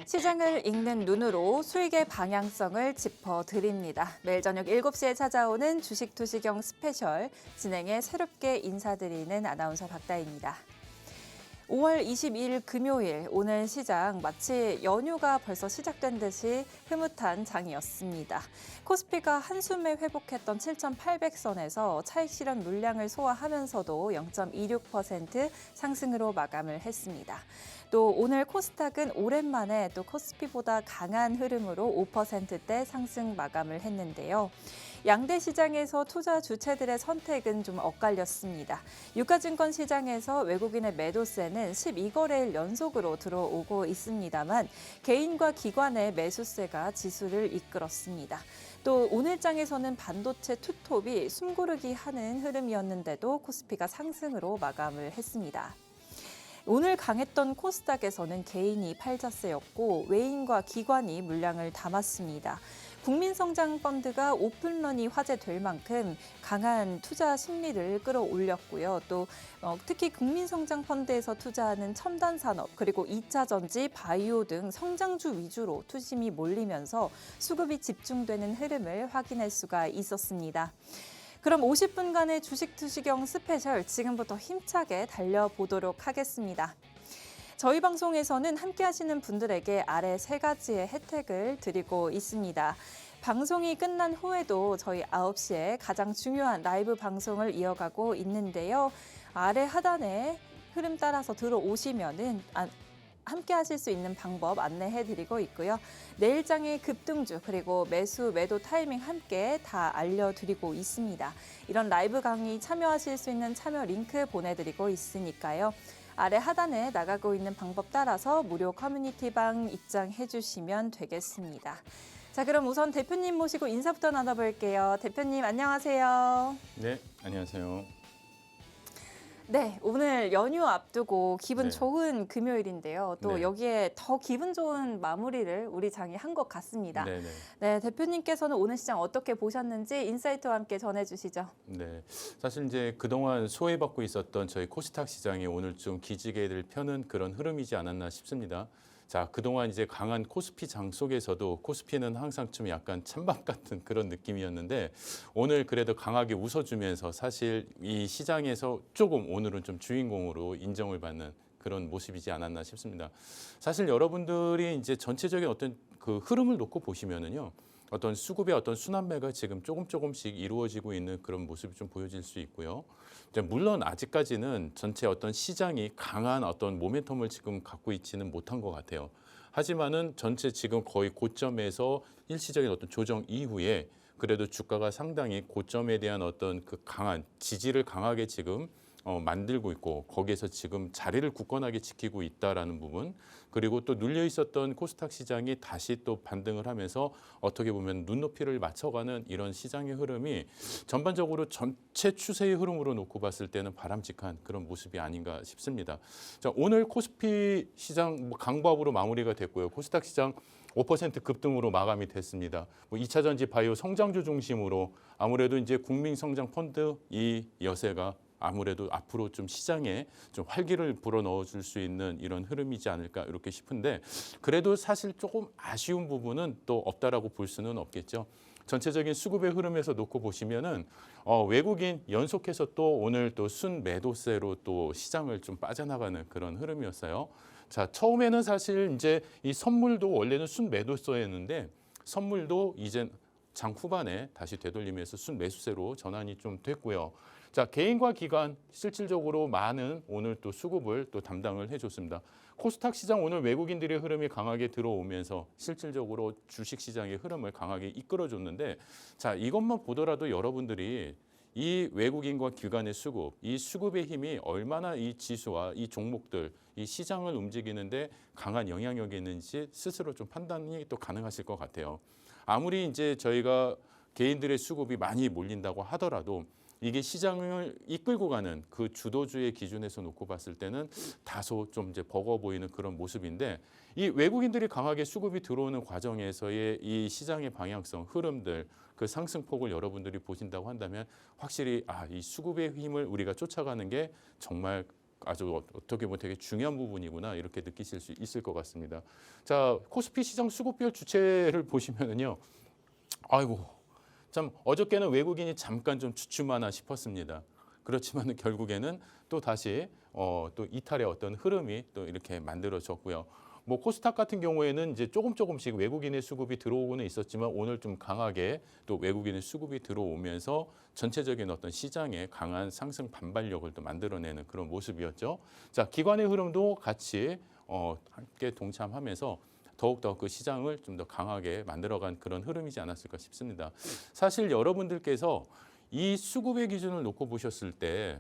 시장을 읽는 눈으로 수익의 방향성을 짚어드립니다. 매일 저녁 7시에 찾아오는 주식투시경 스페셜, 진행에 새롭게 인사드리는 아나운서 박다희입니다. 5월 22일 금요일, 오늘 시장 마치 연휴가 벌써 시작된 듯이 흐뭇한 장이었습니다. 코스피가 한숨에 회복했던 7,800선에서 차익 실현 물량을 소화하면서도 0.26% 상승으로 마감을 했습니다. 또 오늘 코스닥은 오랜만에 또 코스피보다 강한 흐름으로 5%대 상승 마감을 했는데요. 양대 시장에서 투자 주체들의 선택은 좀 엇갈렸습니다. 유가증권 시장에서 외국인의 매도세는 12거래일 연속으로 들어오고 있습니다만 개인과 기관의 매수세가 지수를 이끌었습니다. 또 오늘장에서는 반도체 투톱이 숨고르기 하는 흐름이었는데도 코스피가 상승으로 마감을 했습니다. 오늘 강했던 코스닥에서는 개인이 팔자세였고 외인과 기관이 물량을 담았습니다. 국민성장펀드가 오픈런이 화제될 만큼 강한 투자 심리를 끌어올렸고요. 또 특히 국민성장펀드에서 투자하는 첨단산업 그리고 2차 전지, 바이오 등 성장주 위주로 투심이 몰리면서 수급이 집중되는 흐름을 확인할 수가 있었습니다. 그럼 50분간의 주식투시경 스페셜 지금부터 힘차게 달려보도록 하겠습니다. 저희 방송에서는 함께 하시는 분들에게 아래 3가지의 혜택을 드리고 있습니다. 방송이 끝난 후에도 저희 9시에 가장 중요한 라이브 방송을 이어가고 있는데요. 아래 하단에 흐름 따라서 들어오시면은 함께 하실 수 있는 방법 안내해드리고 있고요. 내일장의 급등주 그리고 매수, 매도 타이밍 함께 다 알려드리고 있습니다. 이런 라이브 강의 참여하실 수 있는 참여 링크 보내드리고 있으니까요. 아래 하단에 나가고 있는 방법 따라서 무료 커뮤니티방 입장해 주시면 되겠습니다. 자, 그럼 우선 대표님 모시고 인사부터 나눠볼게요. 대표님 안녕하세요. 네, 안녕하세요. 네, 오늘 연휴 앞두고 기분 네. 좋은 금요일인데요. 또 네. 여기에 더 기분 좋은 마무리를 우리 장이 한 것 같습니다. 네네. 네, 대표님께서는 오늘 시장 어떻게 보셨는지 인사이트와 함께 전해주시죠. 네, 사실 이제 그동안 소외받고 있었던 저희 코스닥 시장이 오늘 좀 기지개를 펴는 그런 흐름이지 않았나 싶습니다. 자, 그동안 이제 강한 코스피 장 속에서도 코스피는 항상 좀 약간 찬밥 같은 그런 느낌이었는데 오늘 그래도 강하게 웃어주면서 사실 이 시장에서 조금 오늘은 좀 주인공으로 인정을 받는 그런 모습이지 않았나 싶습니다. 사실 여러분들이 이제 전체적인 어떤 그 흐름을 놓고 보시면은요. 어떤 수급의 어떤 순환매가 지금 조금씩 이루어지고 있는 그런 모습이 좀 보여질 수 있고요. 이제 물론 아직까지는 전체 어떤 시장이 강한 어떤 모멘텀을 지금 갖고 있지는 못한 것 같아요. 하지만은 전체 지금 거의 고점에서 일시적인 어떤 조정 이후에 그래도 주가가 상당히 고점에 대한 어떤 그 강한 지지를 강하게 지금 만들고 있고 거기에서 지금 자리를 굳건하게 지키고 있다라는 부분 그리고 또 눌려 있었던 코스닥 시장이 다시 또 반등을 하면서 어떻게 보면 눈높이를 맞춰가는 이런 시장의 흐름이 전반적으로 전체 추세의 흐름으로 놓고 봤을 때는 바람직한 그런 모습이 아닌가 싶습니다. 자, 오늘 코스피 시장 강보합으로 마무리가 됐고요. 코스닥 시장 5% 급등으로 마감이 됐습니다. 2차 전지 바이오 성장주 중심으로 아무래도 이제 국민성장 펀드 이 여세가 아무래도 앞으로 좀 시장에 좀 활기를 불어넣어 줄 수 있는 이런 흐름이지 않을까 이렇게 싶은데 그래도 사실 조금 아쉬운 부분은 또 없다라고 볼 수는 없겠죠. 전체적인 수급의 흐름에서 놓고 보시면은 외국인 연속해서 또 오늘 또 순매도세로 또 시장을 좀 빠져나가는 그런 흐름이었어요. 자, 처음에는 사실 이제 이 선물도 원래는 순매도세였는데 선물도 이제 장 후반에 다시 되돌리면서 순매수세로 전환이 좀 됐고요. 자, 개인과 기관 실질적으로 많은 오늘 또 수급을 또 담당을 해줬습니다. 코스닥 시장 오늘 외국인들의 흐름이 강하게 들어오면서 실질적으로 주식 시장의 흐름을 강하게 이끌어줬는데 자, 이것만 보더라도 여러분들이 이 외국인과 기관의 수급, 이 수급의 힘이 얼마나 이 지수와 이 종목들, 이 시장을 움직이는데 강한 영향력이 있는지 스스로 좀 판단이 또 가능하실 것 같아요. 아무리 이제 저희가 개인들의 수급이 많이 몰린다고 하더라도 이게 시장을 이끌고 가는 그 주도주의 기준에서 놓고 봤을 때는 다소 좀 이제 버거워 보이는 그런 모습인데 이 외국인들이 강하게 수급이 들어오는 과정에서의 이 시장의 방향성, 흐름들, 그 상승폭을 여러분들이 보신다고 한다면 확실히 이 수급의 힘을 우리가 쫓아가는 게 정말 아주 어떻게 보면 되게 중요한 부분이구나 이렇게 느끼실 수 있을 것 같습니다. 자, 코스피 시장 수급별 주체를 보시면은요. 아이고, 참 어저께는 외국인이 잠깐 좀 주춤하나 싶었습니다. 그렇지만 결국에는 또 다시 또 이탈의 어떤 흐름이 또 이렇게 만들어졌고요. 뭐 코스닥 같은 경우에는 이제 조금씩 외국인의 수급이 들어오고는 있었지만 오늘 좀 강하게 또 외국인의 수급이 들어오면서 전체적인 어떤 시장에 강한 상승 반발력을 또 만들어내는 그런 모습이었죠. 자, 기관의 흐름도 같이 함께 동참하면서 더욱더 그 시장을 좀 더 강하게 만들어간 그런 흐름이지 않았을까 싶습니다. 사실 여러분들께서 이 수급의 기준을 놓고 보셨을 때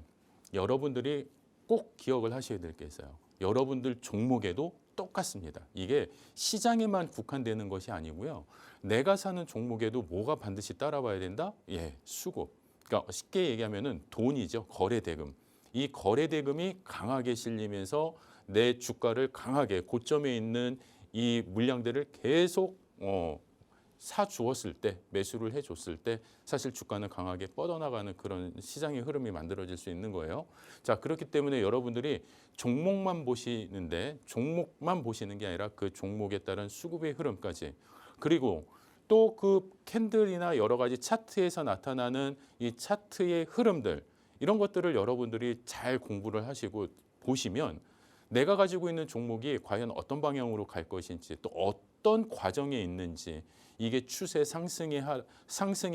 여러분들이 꼭 기억을 하셔야 될 게 있어요. 여러분들 종목에도 똑같습니다. 이게 시장에만 국한되는 것이 아니고요. 내가 사는 종목에도 뭐가 반드시 따라와야 된다? 예, 수급. 그러니까 쉽게 얘기하면은 돈이죠. 거래 대금. 이 거래 대금이 강하게 실리면서 내 주가를 강하게 고점에 있는 이 물량들을 계속 사 주었을 때, 매수를 해줬을 때 사실 주가는 강하게 뻗어나가는 그런 시장의 흐름이 만들어질 수 있는 거예요. 자, 그렇기 때문에 여러분들이 종목만 보시는데 종목만 보시는 게 아니라 그 종목에 따른 수급의 흐름까지 그리고 또 그 캔들이나 여러 가지 차트에서 나타나는 이 차트의 흐름들 이런 것들을 여러분들이 잘 공부를 하시고 보시면 내가 가지고 있는 종목이 과연 어떤 방향으로 갈 것인지 또 어떤 과정에 있는지 이게 추세 상승의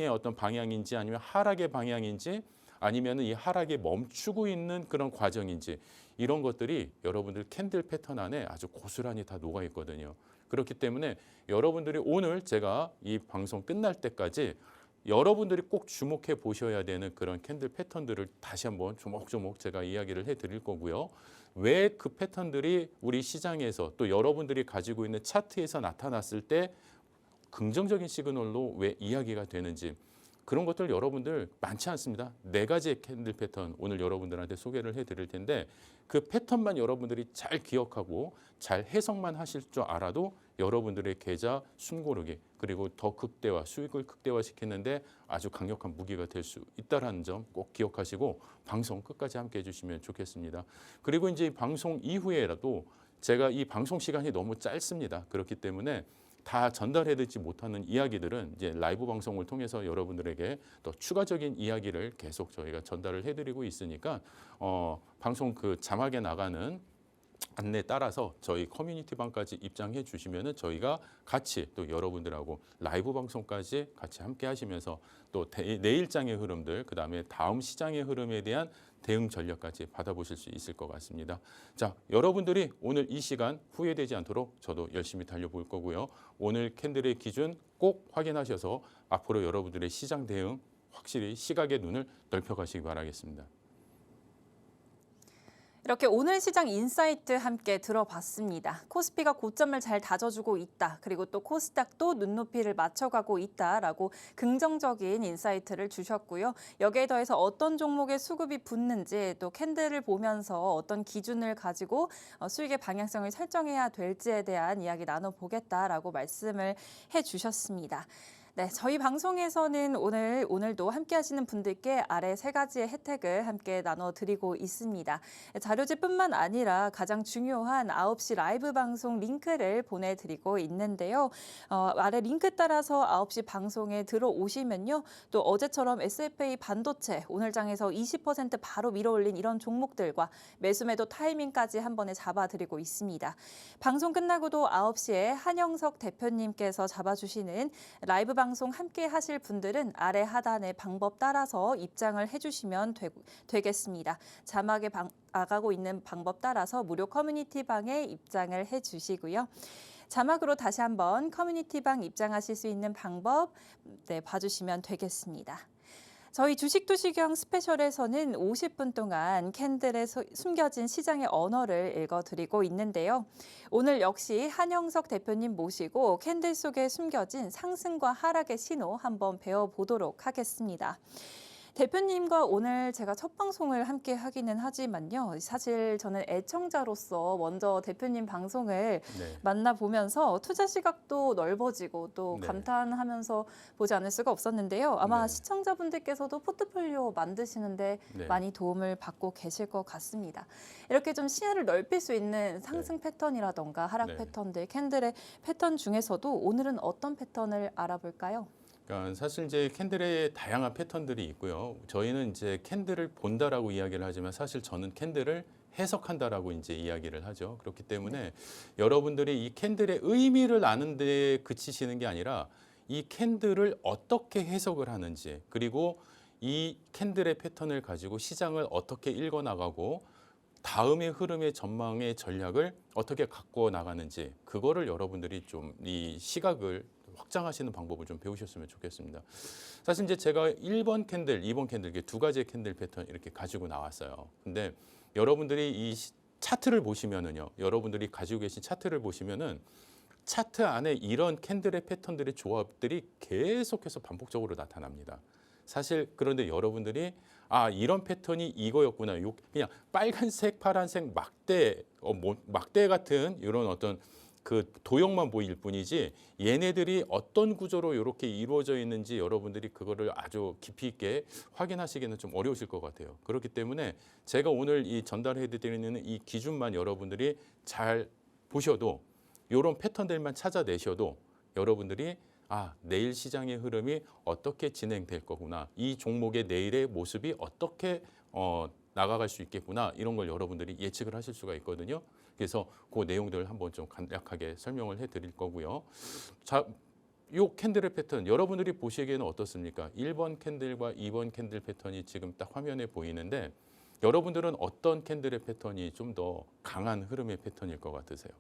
어떤 방향인지 아니면 하락의 방향인지 아니면 이 하락에 멈추고 있는 그런 과정인지 이런 것들이 여러분들 캔들 패턴 안에 아주 고스란히 다 녹아 있거든요. 그렇기 때문에 여러분들이 오늘 제가 이 방송 끝날 때까지 여러분들이 꼭 주목해 보셔야 되는 그런 캔들 패턴들을 다시 한번 조목조목 제가 이야기를 해드릴 거고요. 왜 그 패턴들이 우리 시장에서 또 여러분들이 가지고 있는 차트에서 나타났을 때 긍정적인 시그널로 왜 이야기가 되는지 그런 것들 여러분들 많지 않습니다. 4가지의 캔들 패턴 오늘 여러분들한테 소개를 해드릴 텐데 그 패턴만 여러분들이 잘 기억하고 잘 해석만 하실 줄 알아도 여러분들의 계좌 숨고르기 그리고 더 극대화 수익을 극대화시키는데 아주 강력한 무기가 될 수 있다는 점 꼭 기억하시고 방송 끝까지 함께 해주시면 좋겠습니다. 그리고 이제 이 방송 이후에라도 제가 이 방송 시간이 너무 짧습니다. 그렇기 때문에 다 전달해드리지 못하는 이야기들은 이제 라이브 방송을 통해서 여러분들에게 또 추가적인 이야기를 계속 저희가 전달을 해드리고 있으니까 방송 그 자막에 나가는 안내에 따라서 저희 커뮤니티 방까지 입장해 주시면은 저희가 같이 또 여러분들하고 라이브 방송까지 같이 함께 하시면서 또 내일장의 흐름들 그다음에 다음 시장의 흐름에 대한 대응 전략까지 받아보실 수 있을 것 같습니다. 자, 여러분들이 오늘 이 시간 후회되지 않도록 저도 열심히 달려볼 거고요. 오늘 캔들의 기준 꼭 확인하셔서 앞으로 여러분들의 시장 대응 확실히 시각의 눈을 넓혀가시기 바라겠습니다. 이렇게 오늘 시장 인사이트 함께 들어봤습니다. 코스피가 고점을 잘 다져주고 있다. 그리고 또 코스닥도 눈높이를 맞춰가고 있다라고 긍정적인 인사이트를 주셨고요. 여기에 더해서 어떤 종목의 수급이 붙는지 또 캔들을 보면서 어떤 기준을 가지고 수익의 방향성을 설정해야 될지에 대한 이야기 나눠보겠다라고 말씀을 해주셨습니다. 네, 저희 방송에서는 오늘도 함께 하시는 분들께 아래 3가지의 혜택을 함께 나눠드리고 있습니다. 자료집뿐만 아니라 가장 중요한 9시 라이브 방송 링크를 보내드리고 있는데요. 아래 링크 따라서 9시 방송에 들어오시면요. 또 어제처럼 SFA 반도체 오늘 장에서 20% 바로 밀어올린 이런 종목들과 매수매도 타이밍까지 한 번에 잡아드리고 있습니다. 방송 끝나고도 9시에 한영석 대표님께서 잡아주시는 라이브 방송 함께 하실 분들은 아래 하단의 방법 따라서 입장을 해주시면 되겠습니다. 자막에 나가고 있는 방법 따라서 무료 커뮤니티 방에 입장을 해주시고요. 자막으로 다시 한번 커뮤니티 방 입장하실 수 있는 방법 봐주시면 되겠습니다. 저희 주식도시경 스페셜에서는 50분 동안 캔들에 숨겨진 시장의 언어를 읽어드리고 있는데요. 오늘 역시 한영석 대표님 모시고 캔들 속에 숨겨진 상승과 하락의 신호 한번 배워보도록 하겠습니다. 대표님과 오늘 제가 첫 방송을 함께 하기는 하지만요. 사실 저는 애청자로서 먼저 대표님 방송을 네. 만나보면서 투자 시각도 넓어지고 또 네. 감탄하면서 보지 않을 수가 없었는데요. 아마 네. 시청자분들께서도 포트폴리오 만드시는데 네. 많이 도움을 받고 계실 것 같습니다. 이렇게 좀 시야를 넓힐 수 있는 상승 패턴이라던가 하락 네. 패턴들, 캔들의 패턴 중에서도 오늘은 어떤 패턴을 알아볼까요? 그러니까 사실 이제 캔들의 다양한 패턴들이 있고요. 저희는 이제 캔들을 본다라고 이야기를 하지만 사실 저는 캔들을 해석한다라고 이제 이야기를 하죠. 그렇기 때문에 여러분들이 이 캔들의 의미를 아는 데 그치시는 게 아니라 이 캔들을 어떻게 해석을 하는지, 그리고 이 캔들의 패턴을 가지고 시장을 어떻게 읽어 나가고 다음의 흐름의 전망의 전략을 어떻게 갖고 나가는지, 그거를 여러분들이 좀 이 시각을 확장하시는 방법을 좀 배우셨으면 좋겠습니다. 사실 이제 제가 1번 캔들, 2번 캔들 이렇게 두 가지의 캔들 패턴 이렇게 가지고 나왔어요. 근데 여러분들이 이 차트를 보시면은요. 여러분들이 가지고 계신 차트를 보시면은 차트 안에 이런 캔들의 패턴들의 조합들이 계속해서 반복적으로 나타납니다. 사실 그런데 여러분들이 이런 패턴이 이거였구나. 그냥 빨간색, 파란색 막대 같은 이런 어떤 그 도형만 보일 뿐이지 얘네들이 어떤 구조로 이렇게 이루어져 있는지 여러분들이 그거를 아주 깊이 있게 확인하시기는 좀 어려우실 것 같아요. 그렇기 때문에 제가 오늘 이 전달해 드리는 이 기준만 여러분들이 잘 보셔도, 이런 패턴들만 찾아내셔도 여러분들이 내일 시장의 흐름이 어떻게 진행될 거구나, 이 종목의 내일의 모습이 어떻게 나가갈 수 있겠구나, 이런 걸 여러분들이 예측을 하실 수가 있거든요. 그래서 그 내용들을 한번 좀 간략하게 설명을 해드릴 거고요. 자, 이 캔들의 패턴 여러분들이 보시기에는 어떻습니까? 1번 캔들과 2번 캔들 패턴이 지금 딱 화면에 보이는데 여러분들은 어떤 캔들의 패턴이 좀 더 강한 흐름의 패턴일 것 같으세요?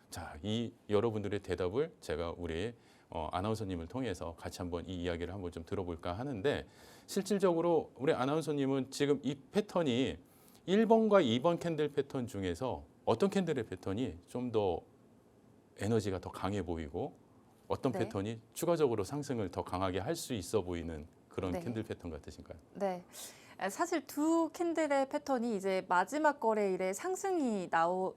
자, 이 여러분들의 대답을 제가 우리 아나운서님을 통해서 같이 한번 이 이야기를 한번 좀 들어볼까 하는데, 실질적으로 우리 아나운서님은 지금 이 패턴이 1번과 2번 캔들 패턴 중에서 어떤 캔들의 패턴이 좀 더 에너지가 더 강해 보이고 어떤 네. 패턴이 추가적으로 상승을 더 강하게 할 수 있어 보이는 그런 네. 캔들 패턴 같으신가요? 네. 사실 두 캔들의 패턴이 이제 마지막 거래일에 상승이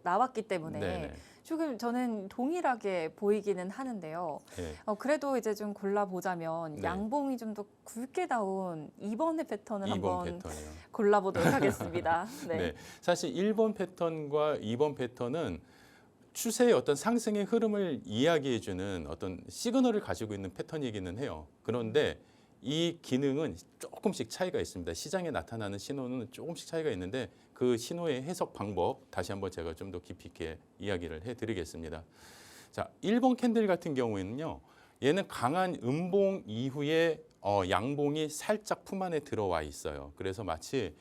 나왔기 때문에 네네. 조금 저는 동일하게 보이기는 하는데요. 네. 그래도 이제 좀 골라보자면 네. 양봉이 좀 더 굵게 나온 2번의 패턴을 2번 한번 패턴이요. 골라보도록 하겠습니다. 네. 네. 사실 1번 패턴과 2번 패턴은 추세의 어떤 상승의 흐름을 이야기해주는 어떤 시그널을 가지고 있는 패턴이기는 해요. 그런데 이 기능은 조금씩 차이가 있습니다. 시장에 나타나는 신호는 조금씩 차이가 있는데 그 신호의 해석 방법 다시 한번 제가 좀 더 깊이 있게 이야기를 해드리겠습니다. 자, 1번 캔들 같은 경우에는요. 얘는 강한 음봉 이후에 양봉이 살짝 품 안에 들어와 있어요. 그래서 마치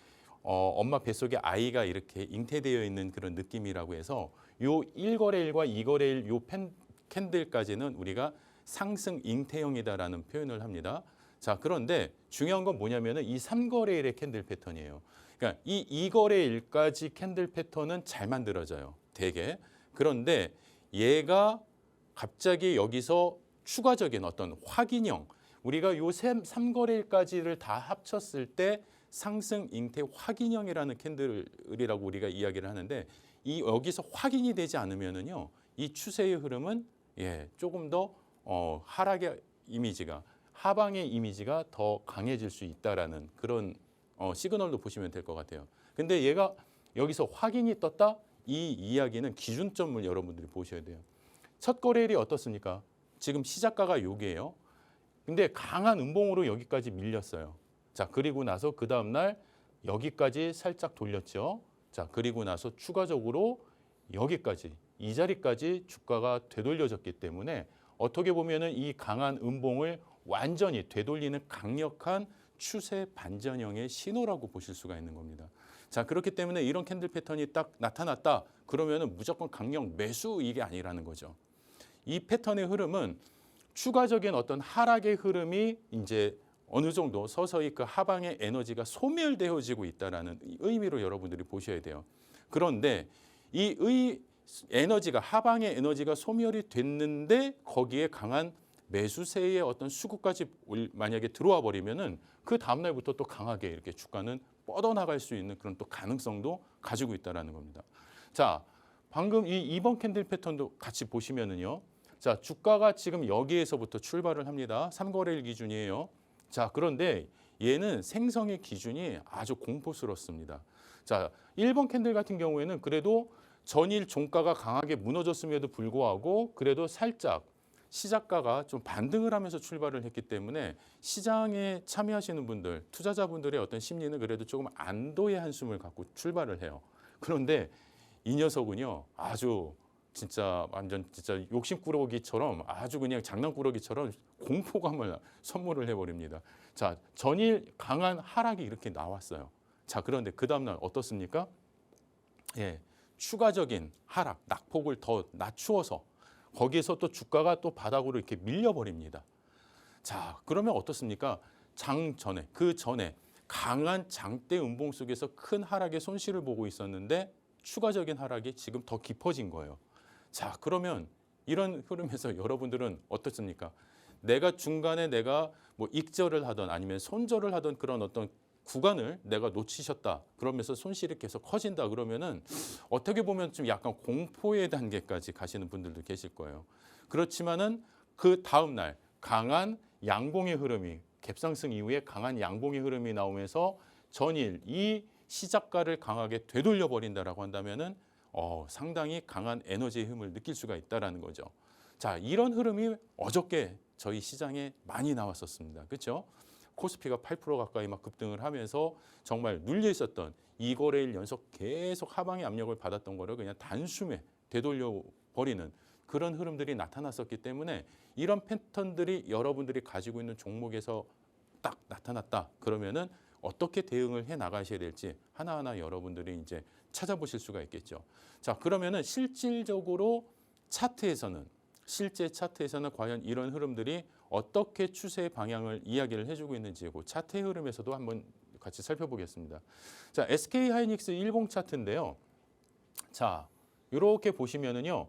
엄마 뱃속에 아이가 이렇게 잉태되어 있는 그런 느낌이라고 해서 요 1거래일과 2거래일 요 캔들까지는 우리가 상승 잉태형이다라는 표현을 합니다. 자, 그런데 중요한 건 뭐냐면은 이 3거래일의 캔들 패턴이에요. 그러니까 이 2거래일까지 캔들 패턴은 잘 만들어져요. 되게. 그런데 얘가 갑자기 여기서 추가적인 어떤 확인형, 우리가 요 3거래일까지를 다 합쳤을 때 상승 잉태 확인형이라는 캔들이라고 우리가 이야기를 하는데, 이 여기서 확인이 되지 않으면은요, 이 추세의 흐름은 조금 더 하락의 이미지가, 하방의 이미지가 더 강해질 수 있다라는 그런 시그널도 보시면 될 것 같아요. 근데 얘가 여기서 확인이 떴다? 이 이야기는 기준점을 여러분들이 보셔야 돼요. 첫 거래일이 어떻습니까? 지금 시작가가 여기예요. 근데 강한 음봉으로 여기까지 밀렸어요. 자, 그리고 나서 그 다음 날 여기까지 살짝 돌렸죠. 자, 그리고 나서 추가적으로 여기까지, 이 자리까지 주가가 되돌려졌기 때문에 어떻게 보면은 이 강한 음봉을 완전히 되돌리는 강력한 추세 반전형의 신호라고 보실 수가 있는 겁니다. 자, 그렇기 때문에 이런 캔들 패턴이 딱 나타났다 그러면은 무조건 강력 매수 이게 아니라는 거죠. 이 패턴의 흐름은 추가적인 어떤 하락의 흐름이 이제 어느 정도 서서히 그 하방의 에너지가 소멸되어지고 있다라는 의미로 여러분들이 보셔야 돼요. 그런데 이 에너지가, 하방의 에너지가 소멸이 됐는데 거기에 강한 매수세의 어떤 수급까지 만약에 들어와 버리면은 그 다음 날부터 또 강하게 이렇게 주가는 뻗어나갈 수 있는 그런 또 가능성도 가지고 있다라는 겁니다. 자, 방금 이 2번 캔들 패턴도 같이 보시면은요. 자, 주가가 지금 여기에서부터 출발을 합니다. 3거래일 기준이에요. 자, 그런데 얘는 생성의 기준이 아주 공포스럽습니다. 자, 1번 캔들 같은 경우에는 그래도 전일 종가가 강하게 무너졌음에도 불구하고 그래도 살짝 시작가가 좀 반등을 하면서 출발을 했기 때문에 시장에 참여하시는 분들, 투자자분들의 어떤 심리는 그래도 조금 안도의 한숨을 갖고 출발을 해요. 그런데 이 녀석은요, 아주 진짜 완전 진짜 욕심꾸러기처럼 아주 그냥 장난꾸러기처럼 공포감을 선물을 해버립니다. 자, 전일 강한 하락이 이렇게 나왔어요. 자, 그런데 그 다음날 어떻습니까? 예, 추가적인 하락, 낙폭을 더 낮추어서 거기에서 또 주가가 또 바닥으로 이렇게 밀려버립니다. 자, 그러면 어떻습니까? 그 전에 강한 장대 음봉 속에서 큰 하락의 손실을 보고 있었는데 추가적인 하락이 지금 더 깊어진 거예요. 자, 그러면 이런 흐름에서 여러분들은 어떻습니까? 내가 뭐 익절을 하던 아니면 손절을 하던 그런 어떤 구간을 내가 놓치셨다. 그러면서 손실이 계속 커진다. 그러면은 어떻게 보면 좀 약간 공포의 단계까지 가시는 분들도 계실 거예요. 그렇지만은 그 다음 날 강한 양봉의 흐름이 갭상승 이후에 강한 양봉의 흐름이 나오면서 전일 이 시작가를 강하게 되돌려 버린다라고 한다면은 상당히 강한 에너지의 힘을 느낄 수가 있다라는 거죠. 자, 이런 흐름이 어저께 저희 시장에 많이 나왔었습니다. 그렇죠? 코스피가 8% 가까이 막 급등을 하면서 정말 눌려 있었던 2거래일 연속 계속 하방의 압력을 받았던 거를 그냥 단숨에 되돌려 버리는 그런 흐름들이 나타났었기 때문에 이런 패턴들이 여러분들이 가지고 있는 종목에서 딱 나타났다. 그러면은 어떻게 대응을 해 나가셔야 될지 하나하나 여러분들이 이제 찾아보실 수가 있겠죠. 자, 그러면은 실질적으로 실제 차트에서는 과연 이런 흐름들이 어떻게 추세의 방향을 이야기를 해주고 있는지 그 차트의 흐름에서도 한번 같이 살펴보겠습니다. 자, SK 하이닉스 일봉 차트인데요. 자, 이렇게 보시면은요,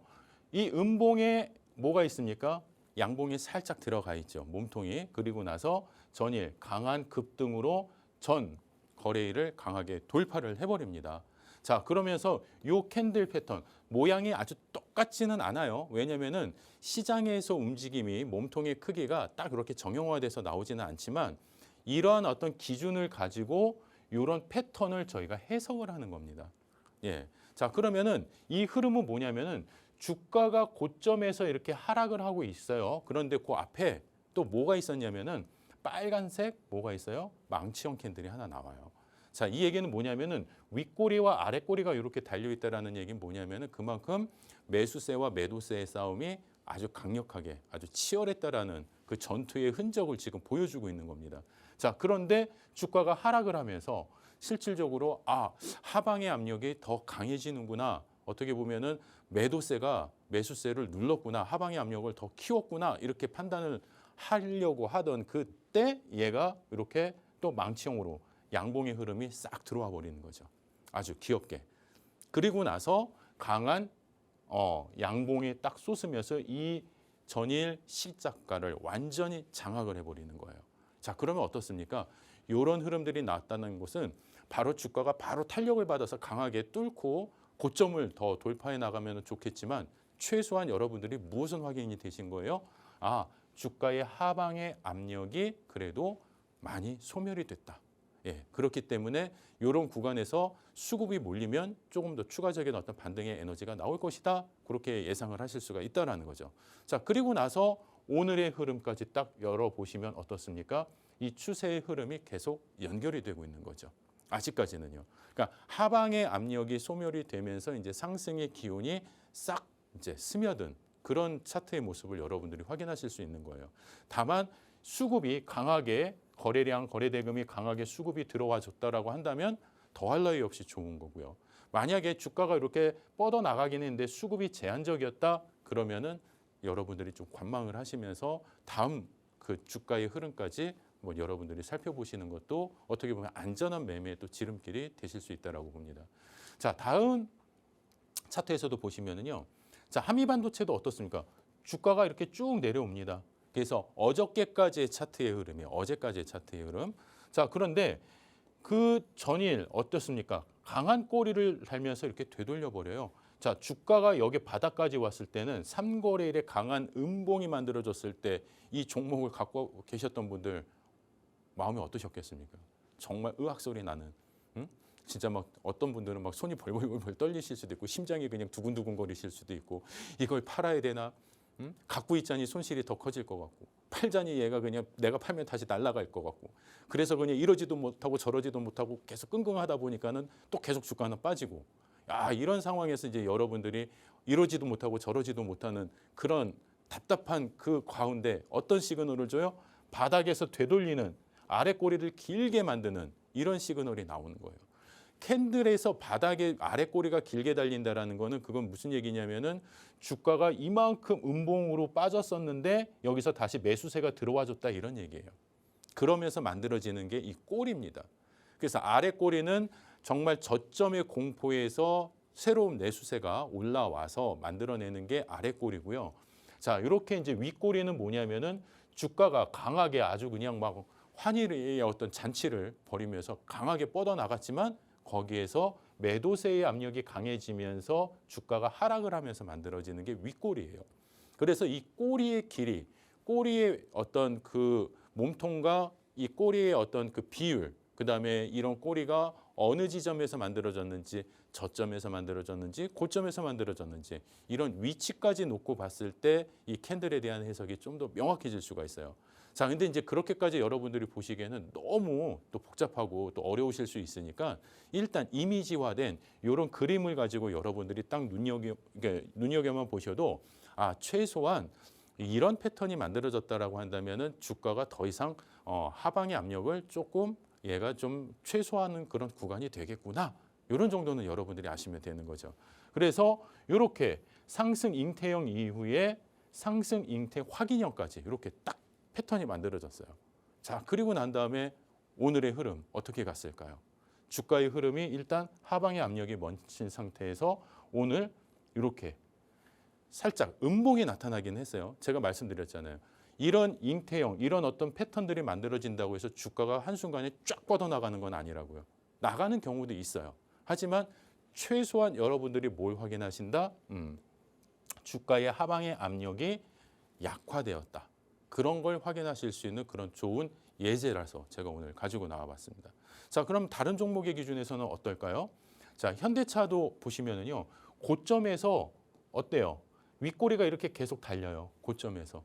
이 음봉에 뭐가 있습니까? 양봉이 살짝 들어가 있죠. 몸통이. 그리고 나서 전일 강한 급등으로 전 거래일을 강하게 돌파를 해버립니다. 자, 그러면서 이 캔들 패턴 모양이 아주 똑같지는 않아요. 왜냐면은 시장에서 움직임이 몸통의 크기가 딱 그렇게 정형화돼서 나오지는 않지만 이러한 어떤 기준을 가지고 이런 패턴을 저희가 해석을 하는 겁니다. 예. 자, 그러면은 이 흐름은 뭐냐면은 주가가 고점에서 이렇게 하락을 하고 있어요. 그런데 그 앞에 또 뭐가 있었냐면은 빨간색 뭐가 있어요? 망치형 캔들이 하나 나와요. 자, 이 얘기는 뭐냐면은 윗꼬리와 아랫꼬리가 이렇게 달려 있다라는 얘기는 뭐냐면은 그만큼 매수세와 매도세의 싸움이 아주 강력하게 아주 치열했다라는 그 전투의 흔적을 지금 보여주고 있는 겁니다. 자, 그런데 주가가 하락을 하면서 실질적으로 하방의 압력이 더 강해지는구나. 어떻게 보면은 매도세가 매수세를 눌렀구나. 하방의 압력을 더 키웠구나. 이렇게 판단을 하려고 하던 그때 얘가 이렇게 또 망치형으로 양봉의 흐름이 싹 들어와 버리는 거죠. 아주 귀엽게. 그리고 나서 강한 양봉이 딱 솟으면서 이 전일 시작가를 완전히 장악을 해버리는 거예요. 자, 그러면 어떻습니까? 이런 흐름들이 나왔다는 것은 바로 주가가 바로 탄력을 받아서 강하게 뚫고 고점을 더 돌파해 나가면 좋겠지만 최소한 여러분들이 무슨 확인이 되신 거예요? 주가의 하방의 압력이 그래도 많이 소멸이 됐다. 예, 그렇기 때문에 이런 구간에서 수급이 몰리면 조금 더 추가적인 어떤 반등의 에너지가 나올 것이다. 그렇게 예상을 하실 수가 있다라는 거죠. 자, 그리고 나서 오늘의 흐름까지 딱 열어보시면 어떻습니까? 이 추세의 흐름이 계속 연결이 되고 있는 거죠. 아직까지는요. 그러니까 하방의 압력이 소멸이 되면서 이제 상승의 기운이 싹 이제 스며든 그런 차트의 모습을 여러분들이 확인하실 수 있는 거예요. 다만 수급이 강하게 거래량, 거래대금이 강하게 수급이 들어와 줬다라고 한다면 더할 나위 없이 좋은 거고요. 만약에 주가가 이렇게 뻗어 나가긴 했는데 수급이 제한적이었다 그러면은 여러분들이 좀 관망을 하시면서 다음 그 주가의 흐름까지 뭐 여러분들이 살펴보시는 것도 어떻게 보면 안전한 매매의 또 지름길이 되실 수 있다라고 봅니다. 자, 다음 차트에서도 보시면은요. 자, 한미반도체도 어떻습니까? 주가가 이렇게 쭉 내려옵니다. 그래서 어저께까지의 차트의 흐름이에요. 어제까지의 차트의 흐름. 자, 그런데 그 전일 어떻습니까? 강한 꼬리를 달면서 이렇게 되돌려 버려요. 자, 주가가 여기 바닥까지 왔을 때는 3거래일에 강한 음봉이 만들어졌을 때 이 종목을 갖고 계셨던 분들 마음이 어떠셨겠습니까? 정말 의학소리 나는. 응? 진짜 막 어떤 분들은 막 손이 벌벌벌 떨리실 수도 있고 심장이 그냥 두근두근 거리실 수도 있고 이걸 팔아야 되나? 응? 갖고 있자니 손실이 더 커질 것 같고 팔자니 얘가 그냥 내가 팔면 다시 날아갈 것 같고 그래서 그냥 이러지도 못하고 저러지도 못하고 계속 끙끙하다 보니까는 또 계속 주가는 빠지고 야, 이런 상황에서 이제 여러분들이 이러지도 못하고 저러지도 못하는 그런 답답한 그 가운데 어떤 시그널을 줘요? 바닥에서 되돌리는 아래 꼬리를 길게 만드는 이런 시그널이 나오는 거예요. 캔들에서 바닥에 아래 꼬리가 길게 달린다라는 거는 그건 무슨 얘기냐면은 주가가 이만큼 음봉으로 빠졌었는데 여기서 다시 매수세가 들어와 줬다 이런 얘기예요. 그러면서 만들어지는 게 이 꼬리입니다. 그래서 아래 꼬리는 정말 저점의 공포에서 새로운 매수세가 올라와서 만들어내는 게 아래 꼬리고요. 자, 이렇게 이제 윗꼬리는 뭐냐면은 주가가 강하게 아주 그냥 막 환희의 어떤 잔치를 벌이면서 강하게 뻗어나갔지만 거기에서 매도세의 압력이 강해지면서 주가가 하락을 하면서 만들어지는 게 윗꼬리예요. 그래서 이 꼬리의 길이, 꼬리의 어떤 그 몸통과 이 꼬리의 어떤 그 비율, 그다음에 이런 꼬리가 어느 지점에서 만들어졌는지, 저점에서 만들어졌는지, 고점에서 만들어졌는지 이런 위치까지 놓고 봤을 때 이 캔들에 대한 해석이 좀 더 명확해질 수가 있어요. 자, 근데 이제 그렇게까지 여러분들이 보시기에는 너무 또 복잡하고 또 어려우실 수 있으니까 일단 이미지화된 이런 그림을 가지고 여러분들이 딱 눈여겨만 보셔도 아, 최소한 이런 패턴이 만들어졌다라고 한다면은 주가가 더 이상 하방의 압력을 조금 얘가 좀 최소화하는 그런 구간이 되겠구나. 이런 정도는 여러분들이 아시면 되는 거죠. 그래서 이렇게 상승 잉태형 이후에 상승 잉태 확인형까지 이렇게 딱 패턴이 만들어졌어요. 자, 그리고 난 다음에 오늘의 흐름 어떻게 갔을까요? 주가의 흐름이 일단 하방의 압력이 멈춘 상태에서 오늘 이렇게 살짝 음봉이 나타나긴 했어요. 제가 말씀드렸잖아요. 이런 잉태형, 이런 어떤 패턴들이 만들어진다고 해서 주가가 한순간에 쫙 뻗어나가는 건 아니라고요. 나가는 경우도 있어요. 하지만 최소한 여러분들이 뭘 확인하신다? 주가의 하방의 압력이 약화되었다. 그런 걸 확인하실 수 있는 그런 좋은 예제라서 제가 오늘 가지고 나와봤습니다. 자, 그럼 다른 종목의 기준에서는 어떨까요? 자, 현대차도 보시면은요, 고점에서 어때요? 윗꼬리가 이렇게 계속 달려요. 고점에서.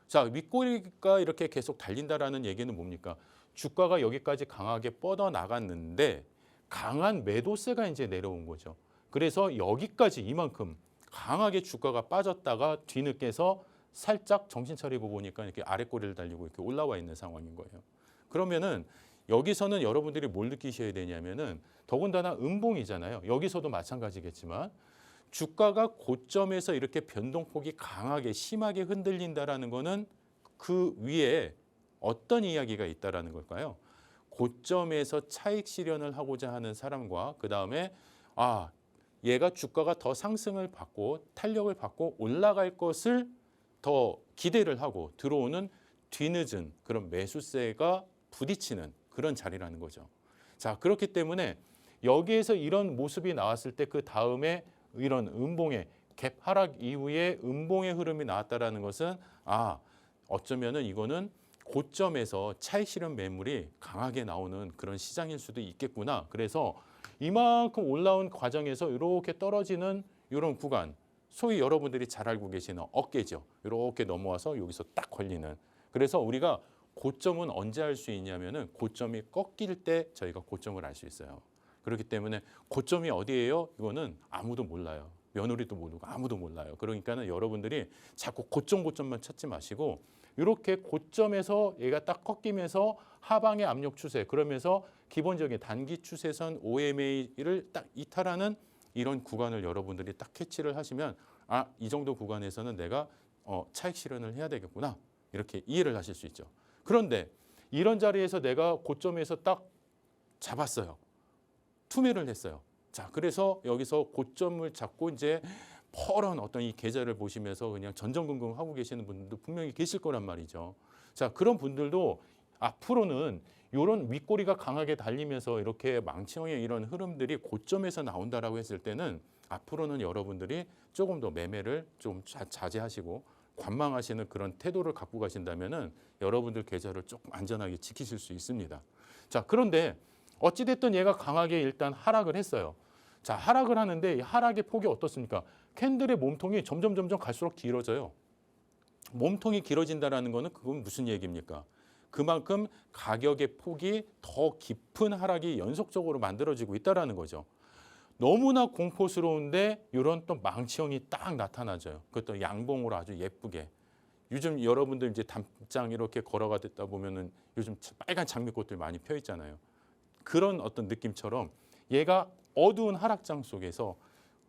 자, 윗꼬리가 이렇게 계속 달린다라는 얘기는 뭡니까? 주가가 여기까지 강하게 뻗어 나갔는데 강한 매도세가 이제 내려온 거죠. 그래서 여기까지 이만큼 강하게 주가가 빠졌다가 뒤늦게서 살짝 정신 차리고 보니까 이렇게 아래 꼬리를 달리고 이렇게 올라와 있는 상황인 거예요. 그러면은 여기서는 여러분들이 뭘 느끼셔야 되냐면은 더군다나 음봉이잖아요. 여기서도 마찬가지겠지만 주가가 고점에서 이렇게 변동폭이 강하게 심하게 흔들린다라는 거는 그 위에 어떤 이야기가 있다라는 걸까요? 고점에서 차익 실현을 하고자 하는 사람과 그다음에 아, 얘가 주가가 더 상승을 받고 탄력을 받고 올라갈 것을 더 기대를 하고 들어오는 뒤늦은 그런 매수세가 부딪히는 그런 자리라는 거죠. 자, 그렇기 때문에 여기에서 이런 모습이 나왔을 때 그 다음에 이런 음봉의 갭 하락 이후에 음봉의 흐름이 나왔다라는 것은 아, 어쩌면은 이거는 고점에서 차익 실현 매물이 강하게 나오는 그런 시장일 수도 있겠구나. 그래서 이만큼 올라온 과정에서 이렇게 떨어지는 이런 구간, 소위 여러분들이 잘 알고 계시는 어깨죠. 이렇게 넘어와서 여기서 딱 걸리는. 그래서 우리가 고점은 언제 알 수 있냐면은 고점이 꺾일 때 저희가 고점을 알 수 있어요. 그렇기 때문에 고점이 어디예요? 이거는 아무도 몰라요. 며느리도 모르고 아무도 몰라요. 그러니까는 여러분들이 자꾸 고점만 찾지 마시고 이렇게 고점에서 얘가 딱 꺾이면서 하방의 압력 추세 그러면서 기본적인 단기 추세선 OMA를 딱 이탈하는 이런 구간을 여러분들이 딱 캐치를 하시면 아, 이 정도 구간에서는 내가 차익 실현을 해야 되겠구나. 이렇게 이해를 하실 수 있죠. 그런데 이런 자리에서 내가 고점에서 딱 잡았어요. 투매를 했어요. 자, 그래서 여기서 고점을 잡고 이제 퍼런 어떤 이 계좌를 보시면서 그냥 전전긍긍 하고 계시는 분들도 분명히 계실 거란 말이죠. 자, 그런 분들도 앞으로는 이런 윗꼬리가 강하게 달리면서 이렇게 망치형의 이런 흐름들이 고점에서 나온다라고 했을 때는 앞으로는 여러분들이 조금 더 매매를 좀 자제하시고 관망하시는 그런 태도를 갖고 가신다면은 여러분들 계좌를 조금 안전하게 지키실 수 있습니다. 자, 그런데 어찌됐든 얘가 강하게 일단 하락을 했어요. 자, 하락을 하는데 이 하락의 폭이 어떻습니까? 캔들의 몸통이 점점 갈수록 길어져요. 몸통이 길어진다라는 거는 그건 무슨 얘기입니까? 그만큼 가격의 폭이 더 깊은 하락이 연속적으로 만들어지고 있다라는 거죠. 너무나 공포스러운데 이런 또 망치형이 딱 나타나죠. 그것도 양봉으로 아주 예쁘게. 요즘 여러분들 이제 담장 이렇게 걸어가다 보면은 요즘 빨간 장미꽃들 많이 펴 있잖아요. 그런 어떤 느낌처럼 얘가 어두운 하락장 속에서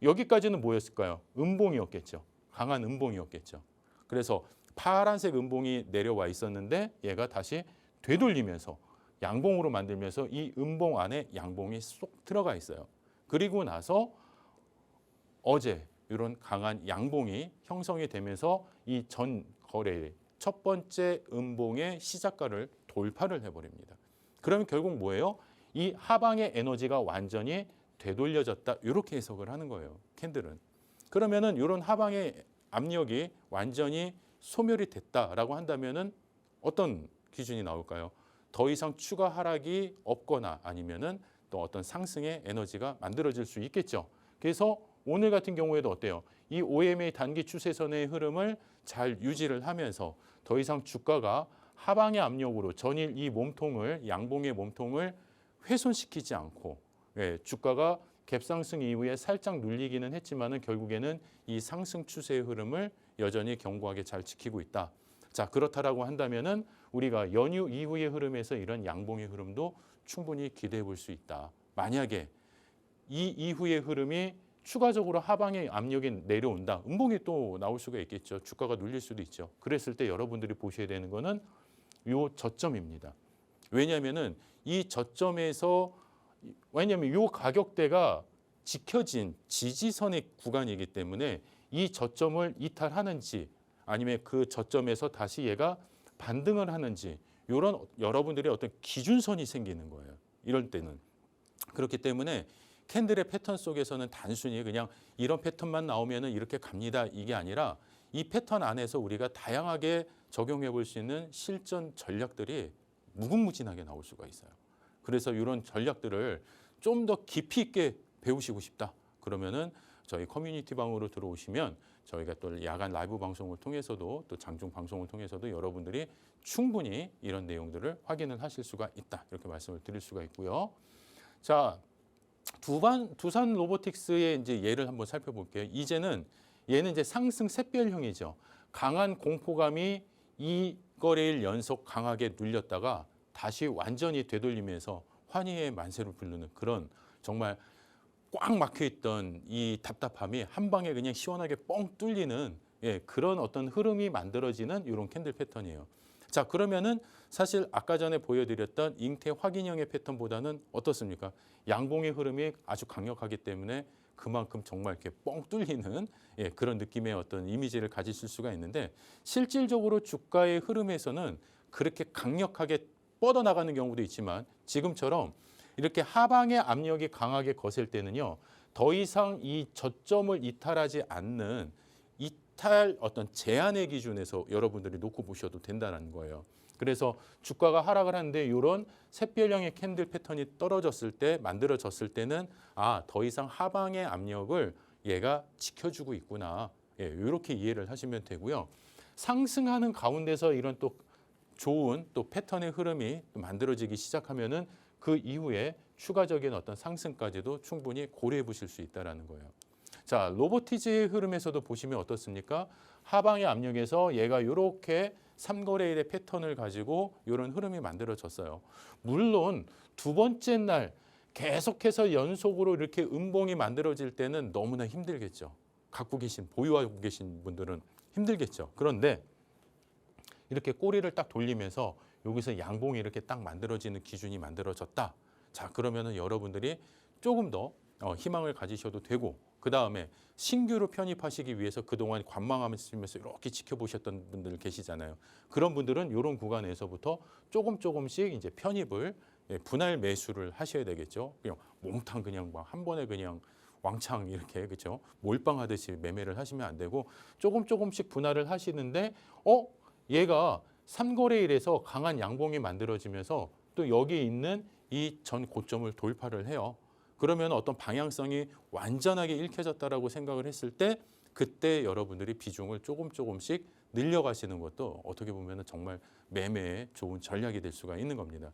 여기까지는 뭐였을까요? 음봉이었겠죠. 강한 음봉이었겠죠. 그래서 파란색 음봉이 내려와 있었는데 얘가 다시 되돌리면서 양봉으로 만들면서 이 음봉 안에 양봉이 쏙 들어가 있어요. 그리고 나서 어제 이런 강한 양봉이 형성이 되면서 이 전 거래일 첫 번째 음봉의 시작가를 돌파를 해버립니다. 그러면 결국 뭐예요? 이 하방의 에너지가 완전히 되돌려졌다. 이렇게 해석을 하는 거예요. 캔들은. 그러면은 이런 하방의 압력이 완전히 소멸이 됐다라고 한다면은 어떤 기준이 나올까요? 더 이상 추가 하락이 없거나 아니면은 또 어떤 상승의 에너지가 만들어질 수 있겠죠. 그래서 오늘 같은 경우에도 어때요? 이 OMA 단기 추세선의 흐름을 잘 유지를 하면서 더 이상 주가가 하방의 압력으로 전일 이 몸통을 양봉의 몸통을 훼손시키지 않고 주가가 갭상승 이후에 살짝 눌리기는 했지만은 결국에는 이 상승 추세의 흐름을 여전히 견고하게 잘 지키고 있다. 자, 그렇다라고 한다면은 우리가 연휴 이후의 흐름에서 이런 양봉의 흐름도 충분히 기대해 볼 수 있다. 만약에 이 이후의 흐름이 추가적으로 하방의 압력이 내려온다. 음봉이 또 나올 수가 있겠죠. 주가가 눌릴 수도 있죠. 그랬을 때 여러분들이 보셔야 되는 거는 요 저점입니다. 왜냐하면은 이 저점에서 왜냐하면 요 가격대가 지켜진 지지선의 구간이기 때문에 이 저점을 이탈하는지 아니면 그 저점에서 다시 얘가 반등을 하는지 이런 여러분들의 어떤 기준선이 생기는 거예요. 이럴 때는. 그렇기 때문에 캔들의 패턴 속에서는 단순히 그냥 이런 패턴만 나오면은 이렇게 갑니다. 이게 아니라 이 패턴 안에서 우리가 다양하게 적용해 볼 수 있는 실전 전략들이 무궁무진하게 나올 수가 있어요. 그래서 이런 전략들을 좀 더 깊이 있게 배우시고 싶다. 그러면은 저희 커뮤니티 방으로 들어오시면 저희가 또 야간 라이브 방송을 통해서도 또 장중 방송을 통해서도 여러분들이 충분히 이런 내용들을 확인을 하실 수가 있다. 이렇게 말씀을 드릴 수가 있고요. 자, 두산 로보틱스의 이제 예를 한번 살펴볼게요. 얘는 이제 상승 샛별형이죠. 강한 공포감이 이 거래일 연속 강하게 눌렸다가 다시 완전히 되돌리면서 환희의 만세를 부르는 그런 정말 꽉 막혀있던 이 답답함이 한 방에 그냥 시원하게 뻥 뚫리는 그런 어떤 흐름이 만들어지는 이런 캔들 패턴이에요. 자, 그러면은 사실 아까 전에 보여드렸던 잉태 확인형의 패턴보다는 어떻습니까? 양봉의 흐름이 아주 강력하기 때문에 그만큼 정말 이렇게 뻥 뚫리는 그런 느낌의 어떤 이미지를 가지실 수가 있는데 실질적으로 주가의 흐름에서는 그렇게 강력하게 뻗어나가는 경우도 있지만 지금처럼 이렇게 하방의 압력이 강하게 거셀 때는요. 더 이상 이 저점을 이탈하지 않는 이탈 어떤 제한의 기준에서 여러분들이 놓고 보셔도 된다는 거예요. 그래서 주가가 하락을 하는데 이런 샛별형의 캔들 패턴이 떨어졌을 때 만들어졌을 때는 더 이상 하방의 압력을 얘가 지켜주고 있구나. 이렇게 이해를 하시면 되고요. 상승하는 가운데서 이런 또 좋은 또 패턴의 흐름이 만들어지기 시작하면은 그 이후에 추가적인 어떤 상승까지도 충분히 고려해 보실 수 있다는 거예요. 자, 로보티즈의 흐름에서도 보시면 어떻습니까? 하방의 압력에서 얘가 이렇게 3거래일의 패턴을 가지고 이런 흐름이 만들어졌어요. 물론 두 번째 날 계속해서 연속으로 이렇게 음봉이 만들어질 때는 너무나 힘들겠죠. 보유하고 계신 분들은 힘들겠죠. 그런데 이렇게 꼬리를 딱 돌리면서 여기서 양봉이 이렇게 딱 만들어지는 기준이 만들어졌다. 자, 그러면은 여러분들이 조금 더 희망을 가지셔도 되고 그다음에 신규로 편입하시기 위해서 그동안 관망하시면서 이렇게 지켜보셨던 분들 계시잖아요. 그런 분들은 이런 구간에서부터 조금씩 이제 편입을 분할 매수를 하셔야 되겠죠. 그냥 몽탕 그냥 막 한 번에 그냥 왕창 이렇게 그렇죠. 몰빵하듯이 매매를 하시면 안 되고 조금씩 분할을 하시는데 얘가 3거래일에서 강한 양봉이 만들어지면서 또 여기 있는 이 전 고점을 돌파를 해요. 그러면 어떤 방향성이 완전하게 읽혀졌다라고 생각을 했을 때 그때 여러분들이 비중을 조금씩 늘려가시는 것도 어떻게 보면 정말 매매에 좋은 전략이 될 수가 있는 겁니다.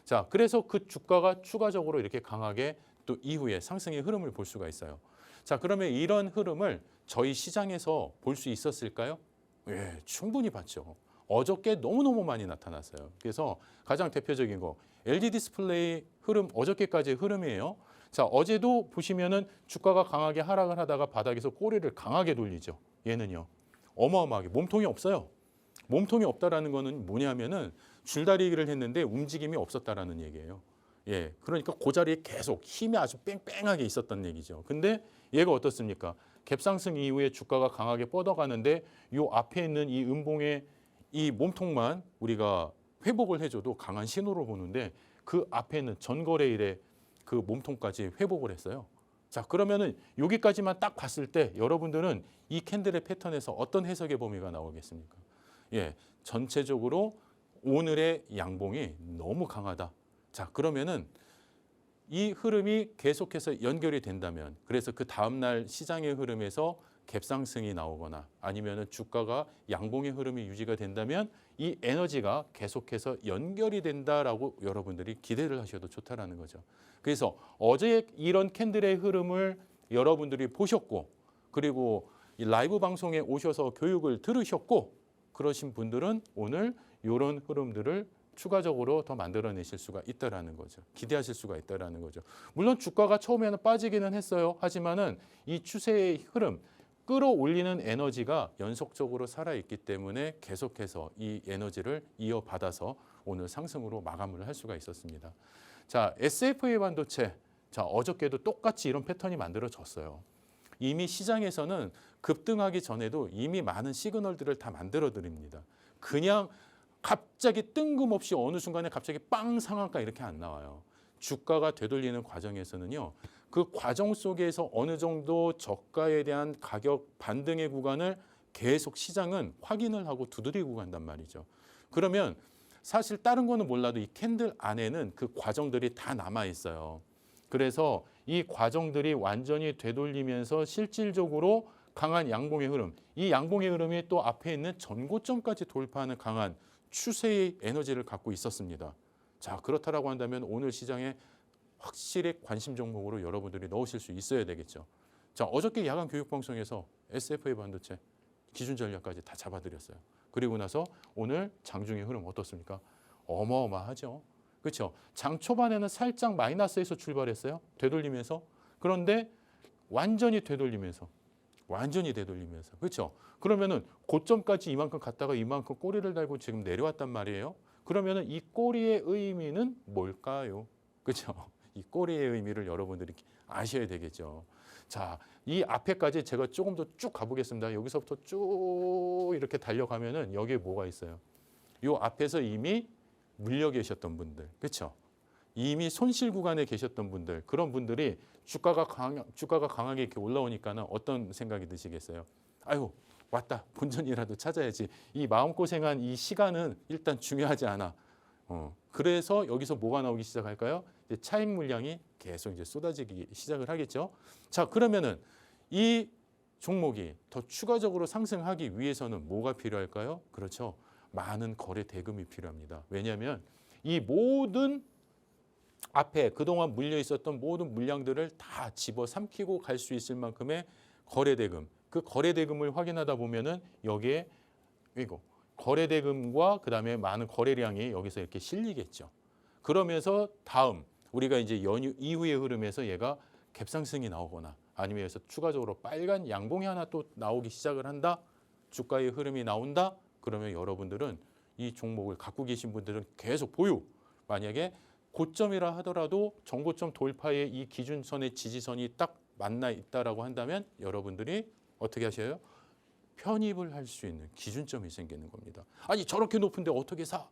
자, 그래서 그 주가가 추가적으로 이렇게 강하게 또 이후에 상승의 흐름을 볼 수가 있어요. 자, 그러면 이런 흐름을 저희 시장에서 볼 수 있었을까요? 예, 충분히 봤죠. 어저께 너무너무 많이 나타났어요. 그래서 가장 대표적인 거 LG 디스플레이 흐름, 어저께까지의 흐름이에요. 자, 어제도 보시면은 주가가 강하게 하락을 하다가 바닥에서 꼬리를 강하게 돌리죠. 얘는요. 어마어마하게 몸통이 없어요. 몸통이 없다라는 거는 뭐냐면은 줄다리기를 했는데 움직임이 없었다라는 얘기예요. 예. 그러니까 그 자리에 계속 힘이 아주 뺑뺑하게 있었던 얘기죠. 근데 얘가 어떻습니까? 갭상승 이후에 주가가 강하게 뻗어가는데 요 앞에 있는 이 음봉의 이 몸통만 우리가 회복을 해줘도 강한 신호로 보는데 그 앞에 있는 전거래일에 그 몸통까지 회복을 했어요. 자, 그러면은 여기까지만 딱 봤을 때 여러분들은 이 캔들의 패턴에서 어떤 해석의 범위가 나오겠습니까? 예, 전체적으로 오늘의 양봉이 너무 강하다. 자, 그러면은 이 흐름이 계속해서 연결이 된다면, 그래서 그 다음날 시장의 흐름에서 갭상승이 나오거나 아니면은 주가가 양봉의 흐름이 유지가 된다면 이 에너지가 계속해서 연결이 된다라고 여러분들이 기대를 하셔도 좋다라는 거죠. 그래서 어제 이런 캔들의 흐름을 여러분들이 보셨고, 그리고 이 라이브 방송에 오셔서 교육을 들으셨고, 그러신 분들은 오늘 이런 흐름들을 추가적으로 더 만들어내실 수가 있다라는 거죠. 기대하실 수가 있다라는 거죠. 물론 주가가 처음에는 빠지기는 했어요. 하지만은 이 추세의 흐름, 끌어올리는 에너지가 연속적으로 살아있기 때문에 계속해서 이 에너지를 이어받아서 오늘 상승으로 마감을 할 수가 있었습니다. 자, SFA 반도체. 자, 어저께도 똑같이 이런 패턴이 만들어졌어요. 이미 시장에서는 급등하기 전에도 이미 많은 시그널들을 다 만들어 드립니다. 그냥 갑자기 뜬금없이 어느 순간에 갑자기 빵 상한가 이렇게 안 나와요. 주가가 되돌리는 과정에서는요. 그 과정 속에서 어느 정도 저가에 대한 가격 반등의 구간을 계속 시장은 확인을 하고 두드리고 간단 말이죠. 그러면 사실 다른 거는 몰라도 이 캔들 안에는 그 과정들이 다 남아 있어요. 그래서 이 과정들이 완전히 되돌리면서 실질적으로 강한 양봉의 흐름, 이 양봉의 흐름이 또 앞에 있는 전고점까지 돌파하는 강한 추세의 에너지를 갖고 있었습니다. 자, 그렇다라고 한다면 오늘 시장에 확실히 관심 종목으로 여러분들이 넣으실 수 있어야 되겠죠. 자, 어저께 야간 교육 방송에서 SFA 반도체 기준 전략까지 다 잡아드렸어요. 그리고 나서 오늘 장중의 흐름 어떻습니까? 어마어마하죠. 그렇죠. 장 초반에는 살짝 마이너스에서 출발했어요. 되돌리면서. 그런데 완전히 되돌리면서. 그렇죠. 그러면은 고점까지 이만큼 갔다가 이만큼 꼬리를 달고 지금 내려왔단 말이에요. 그러면은 이 꼬리의 의미는 뭘까요? 그렇죠. 이 꼬리의 의미를 여러분들이 아셔야 되겠죠. 자, 이 앞에까지 제가 조금 더 쭉 가보겠습니다. 여기서부터 쭉 이렇게 달려가면은 여기에 뭐가 있어요? 이 앞에서 이미 물려 계셨던 분들, 그렇죠? 이미 손실 구간에 계셨던 분들, 그런 분들이 주가가 강하게 이렇게 올라오니까는 어떤 생각이 드시겠어요? 아유, 왔다. 본전이라도 찾아야지. 이 마음고생한 이 시간은 일단 중요하지 않아. 그래서 여기서 뭐가 나오기 시작할까요? 이제 차익 물량이 계속 이제 쏟아지기 시작을 하겠죠. 자, 그러면은 이 종목이 더 추가적으로 상승하기 위해서는 뭐가 필요할까요? 그렇죠. 많은 거래 대금이 필요합니다. 왜냐하면 이 모든 앞에 그동안 물려 있었던 모든 물량들을 다 집어삼키고 갈 수 있을 만큼의 거래 대금, 그 거래 대금을 확인하다 보면은 여기에 이거 거래 대금과 그다음에 많은 거래량이 여기서 이렇게 실리겠죠. 그러면서 다음 우리가 이제 연휴 이후의 흐름에서 얘가 갭상승이 나오거나 아니면 여기서 추가적으로 빨간 양봉이 하나 또 나오기 시작을 한다. 주가의 흐름이 나온다. 그러면 여러분들은 이 종목을 갖고 계신 분들은 계속 보유. 만약에 고점이라 하더라도 전고점 돌파의 이 기준선의 지지선이 딱 만나 있다라고 한다면 여러분들이 어떻게 하셔요? 편입을 할 수 있는 기준점이 생기는 겁니다. 아니 저렇게 높은데 어떻게 사?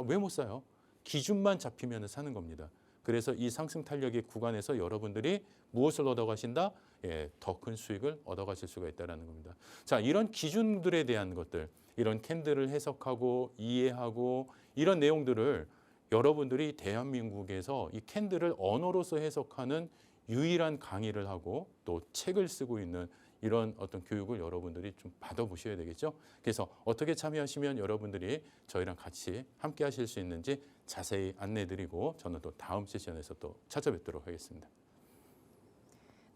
왜 못 사요? 기준만 잡히면 사는 겁니다. 그래서 이 상승 탄력의 구간에서 여러분들이 무엇을 얻어가신다? 예, 더 큰 수익을 얻어가실 수가 있다는 겁니다. 자, 이런 기준들에 대한 것들, 이런 캔들을 해석하고 이해하고 이런 내용들을 여러분들이 대한민국에서 이 캔들을 언어로서 해석하는 유일한 강의를 하고 또 책을 쓰고 있는 이런 어떤 교육을 여러분들이 좀 받아보셔야 되겠죠. 그래서 어떻게 참여하시면 여러분들이 저희랑 같이 함께 하실 수 있는지 자세히 안내드리고 저는 또 다음 세션에서 또 찾아뵙도록 하겠습니다.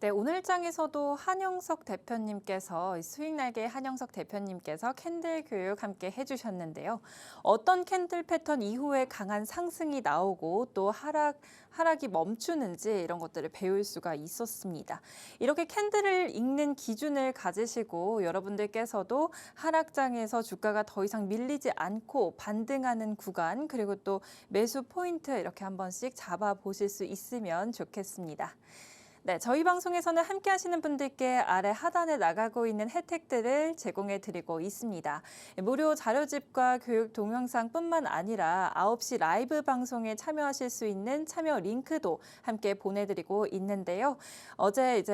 네, 오늘 장에서도 한영석 대표님께서 수익날개 한영석 대표님께서 캔들 교육 함께 해주셨는데요. 어떤 캔들 패턴 이후에 강한 상승이 나오고 또 하락이 멈추는지 이런 것들을 배울 수가 있었습니다. 이렇게 캔들을 읽는 기준을 가지시고 여러분들께서도 하락장에서 주가가 더 이상 밀리지 않고 반등하는 구간 그리고 또 매수 포인트 이렇게 한 번씩 잡아보실 수 있으면 좋겠습니다. 네, 저희 방송에서는 함께 하시는 분들께 아래 하단에 나가고 있는 혜택들을 제공해 드리고 있습니다. 무료 자료집과 교육 동영상뿐만 아니라 9시 라이브 방송에 참여하실 수 있는 참여 링크도 함께 보내드리고 있는데요. 어제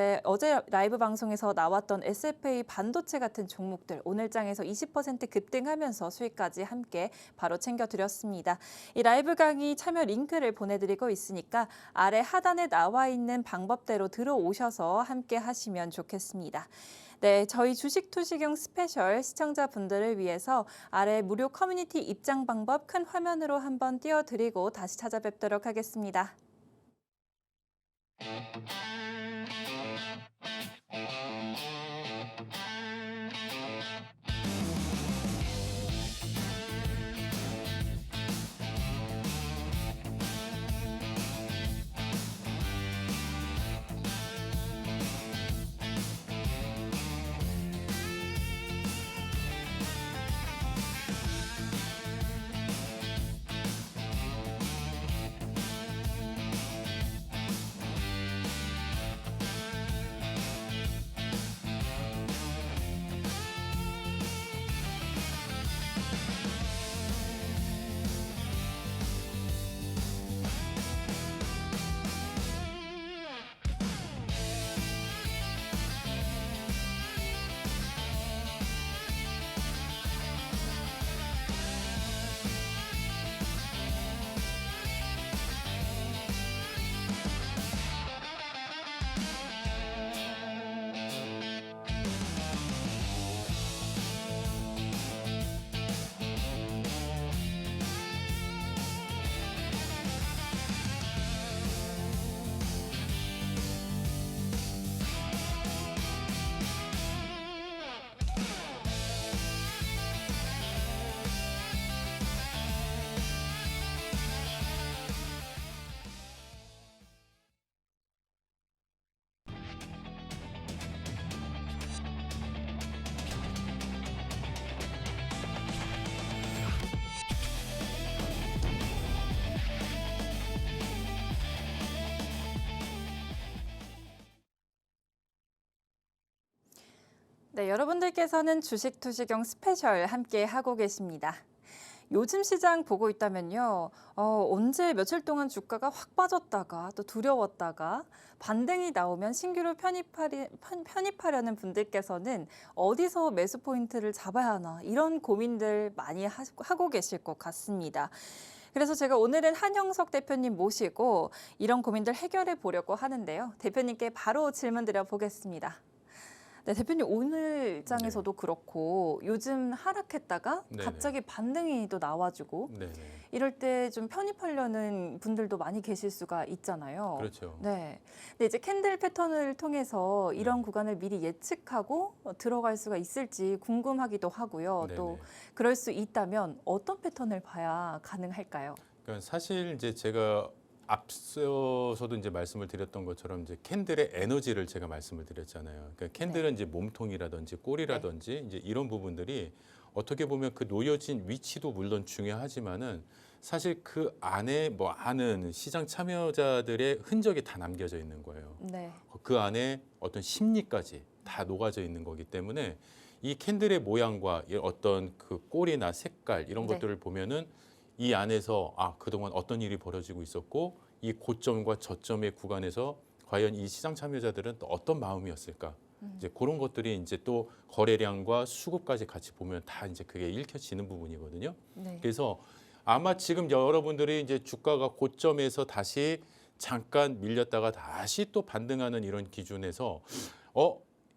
라이브 방송에서 나왔던 SFA 반도체 같은 종목들 오늘 장에서 20% 급등하면서 수익까지 함께 바로 챙겨드렸습니다. 이 라이브 강의 참여 링크를 보내드리고 있으니까 아래 하단에 나와 있는 방법대로 들어오셔서 함께 하시면 좋겠습니다. 네, 저희 주식투시경 스페셜 시청자분들을 위해서 아래 무료 커뮤니티 입장 방법 큰 화면으로 한번 띄워드리고 다시 찾아뵙도록 하겠습니다. 네, 여러분들께서는 주식투시경 스페셜 함께 하고 계십니다. 요즘 시장 보고 있다면요. 언제 며칠 동안 주가가 확 빠졌다가 또 두려웠다가 반등이 나오면 신규로 편입하려는 분들께서는 어디서 매수 포인트를 잡아야 하나 이런 고민들 많이 하고 계실 것 같습니다. 그래서 제가 오늘은 한영석 대표님 모시고 이런 고민들 해결해 보려고 하는데요. 대표님께 바로 질문 드려 보겠습니다. 네, 대표님 오늘 장에서도 그렇고 요즘 하락했다가 네네. 갑자기 반등이 또 나와주고 네네. 이럴 때 좀 편입하려는 분들도 많이 계실 수가 있잖아요. 그렇죠. 네. 근데 이제 캔들 패턴을 통해서 이런 네. 구간을 미리 예측하고 들어갈 수가 있을지 궁금하기도 하고요. 또 네네. 그럴 수 있다면 어떤 패턴을 봐야 가능할까요? 그러니까 사실 이제 제가 앞서서도 이제 말씀을 드렸던 것처럼 이제 캔들의 에너지를 제가 말씀을 드렸잖아요. 그러니까 캔들은 이제 몸통이라든지 꼬리라든지 이제 이런 부분들이 어떻게 보면 그 놓여진 위치도 물론 중요하지만은 사실 그 안에 뭐 많은 시장 참여자들의 흔적이 다 남겨져 있는 거예요. 네. 그 안에 어떤 심리까지 다 녹아져 있는 거기 때문에 이 캔들의 모양과 이 어떤 그 꼬리나 색깔 이런 네. 것들을 보면은 이 안에서 아, 그동안 어떤 일이 벌어지고 있었고 이 고점과 저점의 구간에서 과연 이 시장 참여자들은 또 어떤 마음이었을까? 이제 그런 것들이 이제 또 거래량과 수급까지 같이 보면 다 이제 그게 읽혀지는 부분이거든요. 네. 그래서 아마 지금 여러분들이 이제 주가가 고점에서 다시 잠깐 밀렸다가 다시 또 반등하는 이런 기준에서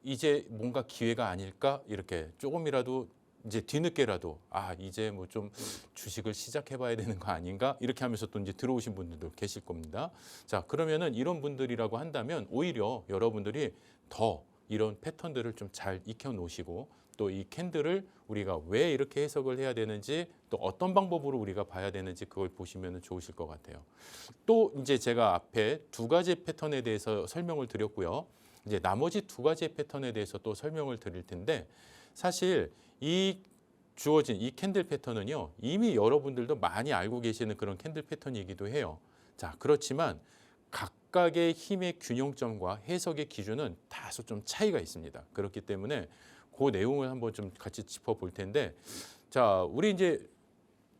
이제 뭔가 기회가 아닐까 이렇게 조금이라도 이제 뒤늦게라도 아 이제 뭐 좀 주식을 시작해봐야 되는 거 아닌가 이렇게 하면서 또 이제 들어오신 분들도 계실 겁니다. 자 그러면은 이런 분들이라고 한다면 오히려 여러분들이 더 이런 패턴들을 좀 잘 익혀 놓으시고 또 이 캔들을 우리가 왜 이렇게 해석을 해야 되는지 또 어떤 방법으로 우리가 봐야 되는지 그걸 보시면 좋으실 것 같아요. 또 이제 제가 앞에 두 가지 패턴에 대해서 설명을 드렸고요. 이제 나머지 두 가지의 패턴에 대해서 또 설명을 드릴 텐데 사실 이 주어진 이 캔들 패턴은요. 이미 여러분들도 많이 알고 계시는 그런 캔들 패턴이기도 해요. 자, 그렇지만 각각의 힘의 균형점과 해석의 기준은 다소 좀 차이가 있습니다. 그렇기 때문에 그 내용을 한번 좀 같이 짚어볼 텐데 자, 우리 이제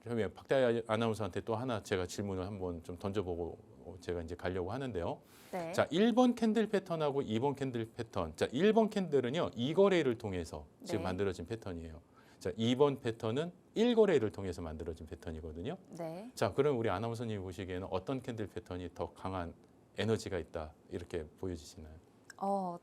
박다희 아나운서한테 또 하나 제가 질문을 한번 좀 던져보고 제가 이제 가려고 하는데요. 네. 자, 1번 캔들 패턴하고 2번 캔들 패턴. 자, 1번 캔들은요. 2거래를 통해서 지금 네. 만들어진 패턴이에요. 자, 2번 패턴은 1거래를 통해서 만들어진 패턴이거든요. 네. 자, 그럼 우리 아나운서님이 보시기에는 어떤 캔들 패턴이 더 강한 에너지가 있다 이렇게 보여지시나요?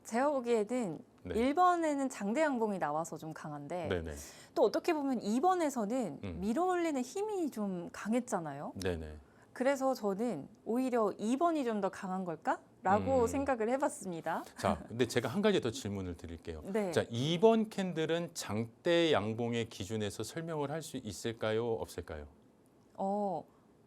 제가 보기에는 네. 1번에는 장대 양봉이 나와서 좀 강한데 네네. 또 어떻게 보면 2번에서는 밀어 올리는 힘이 좀 강했잖아요. 네네. 그래서 저는 오히려 2번이 좀 더 강한 걸까라고 음. 생각을 해봤습니다. 자, 근데 제가 한 가지 더 질문을 드릴게요. 네. 자, 2번 캔들은 장대 양봉의 기준에서 설명을 할 수 있을까요? 없을까요?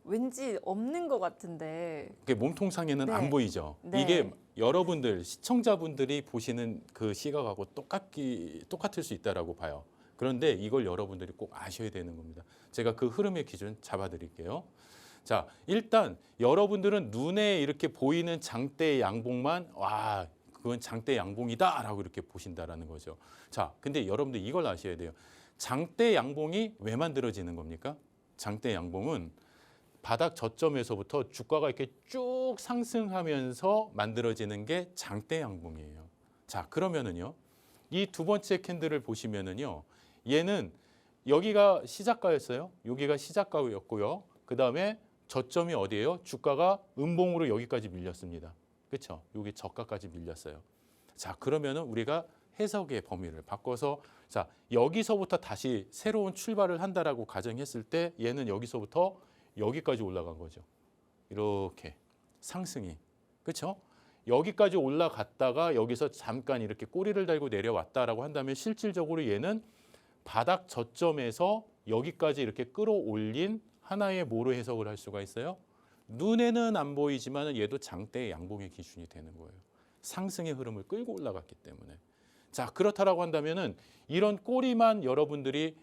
왠지 없는 것 같은데. 그게 몸통상에는 네. 안 보이죠. 네. 이게 여러분들 시청자분들이 보시는 그 시각하고 똑같을 수 있다라고 봐요. 그런데 이걸 여러분들이 꼭 아셔야 되는 겁니다. 제가 그 흐름의 기준 잡아드릴게요. 자, 일단 여러분들은 눈에 이렇게 보이는 장대 양봉만 와, 그건 장대 양봉이다라고 이렇게 보신다라는 거죠. 자, 근데 여러분들 이걸 아셔야 돼요. 장대 양봉이 왜 만들어지는 겁니까? 장대 양봉은 바닥 저점에서부터 주가가 이렇게 쭉 상승하면서 만들어지는 게 장대 양봉이에요. 자, 그러면은요. 이 두 번째 캔들을 보시면은요. 얘는 여기가 시작가였어요. 여기가 시작가였고요. 그다음에 저점이 어디예요? 주가가 음봉으로 여기까지 밀렸습니다. 그렇죠? 여기 저가까지 밀렸어요. 자, 그러면은 우리가 해석의 범위를 바꿔서 자, 여기서부터 다시 새로운 출발을 한다라고 가정했을 때 얘는 여기서부터 여기까지 올라간 거죠. 이렇게 상승이. 그렇죠? 여기까지 올라갔다가 여기서 잠깐 이렇게 꼬리를 달고 내려왔다라고 한다면 실질적으로 얘는 바닥 저점에서 여기까지 이렇게 끌어올린 하나의 뭐로 해석을 할 수가 있어요? 눈에는 안 보이지만 얘도 장대의 양봉의 기준이 되는 거예요. 상승의 흐름을 끌고 올라갔기 때문에. 자, 그렇다라고 한다면은 이런 꼬리만 여러분들이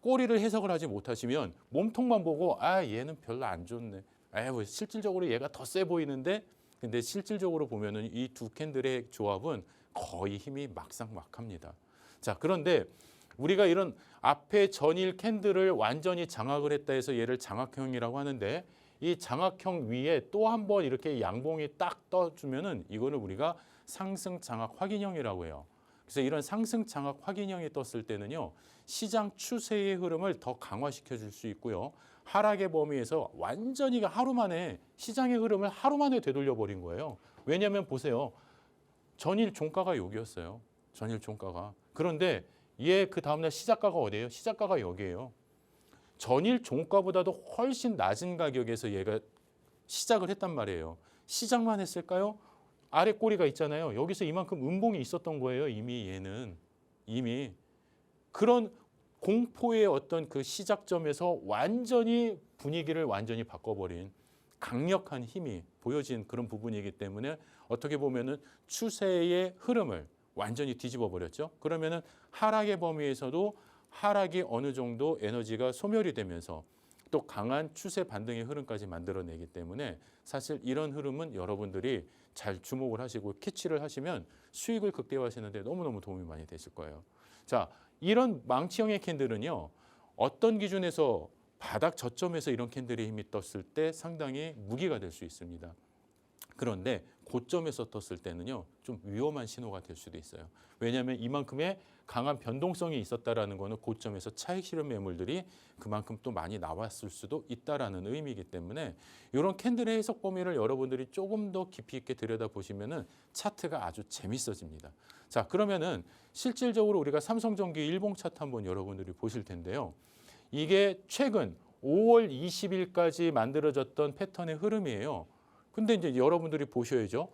꼬리를 해석을 하지 못하시면 몸통만 보고 아 얘는 별로 안 좋네. 뭐 실질적으로 얘가 더 세 보이는데 근데 실질적으로 보면은 이 두 캔들의 조합은 거의 힘이 막상막합니다. 자, 그런데 우리가 이런 앞에 전일 캔들을 완전히 장악을 했다 해서 얘를 장악형이라고 하는데 이 장악형 위에 또 한 번 이렇게 양봉이 딱 떠주면은 이거는 우리가 상승 장악 확인형이라고 해요. 그래서 이런 상승 장악 확인형이 떴을 때는요. 시장 추세의 흐름을 더 강화시켜 줄 수 있고요. 하락의 범위에서 완전히 하루 만에 시장의 흐름을 하루 만에 되돌려 버린 거예요. 왜냐하면 보세요. 전일 종가가 여기였어요. 전일 종가가. 그런데 얘 그 다음날 시작가가 어디예요? 시작가가 여기예요. 전일 종가보다도 훨씬 낮은 가격에서 얘가 시작을 했단 말이에요. 시작만 했을까요? 아래 꼬리가 있잖아요. 여기서 이만큼 음봉이 있었던 거예요. 이미 얘는. 이미. 그런 공포의 어떤 그 시작점에서 완전히 분위기를 완전히 바꿔버린 강력한 힘이 보여진 그런 부분이기 때문에 어떻게 보면은 추세의 흐름을 완전히 뒤집어 버렸죠. 그러면은 하락의 범위에서도 하락이 어느 정도 에너지가 소멸이 되면서 또 강한 추세 반등의 흐름까지 만들어내기 때문에 사실 이런 흐름은 여러분들이 잘 주목을 하시고 캐치를 하시면 수익을 극대화하시는데 너무너무 도움이 많이 되실 거예요. 자, 이런 망치형의 캔들은요. 어떤 기준에서 바닥 저점에서 이런 캔들의 힘이 떴을 때 상당히 무기가 될 수 있습니다. 그런데 고점에서 떴을 때는요, 좀 위험한 신호가 될 수도 있어요. 왜냐하면 이만큼의 강한 변동성이 있었다라는 거는 고점에서 차익 실현 매물들이 그만큼 또 많이 나왔을 수도 있다라는 의미이기 때문에 이런 캔들의 해석 범위를 여러분들이 조금 더 깊이 있게 들여다보시면은 차트가 아주 재밌어집니다. 자, 그러면은 실질적으로 우리가 삼성전기 일봉 차트 한번 여러분들이 보실 텐데요. 이게 최근 5월 20일까지 만들어졌던 패턴의 흐름이에요. 근데 이제 여러분들이 보셔야죠.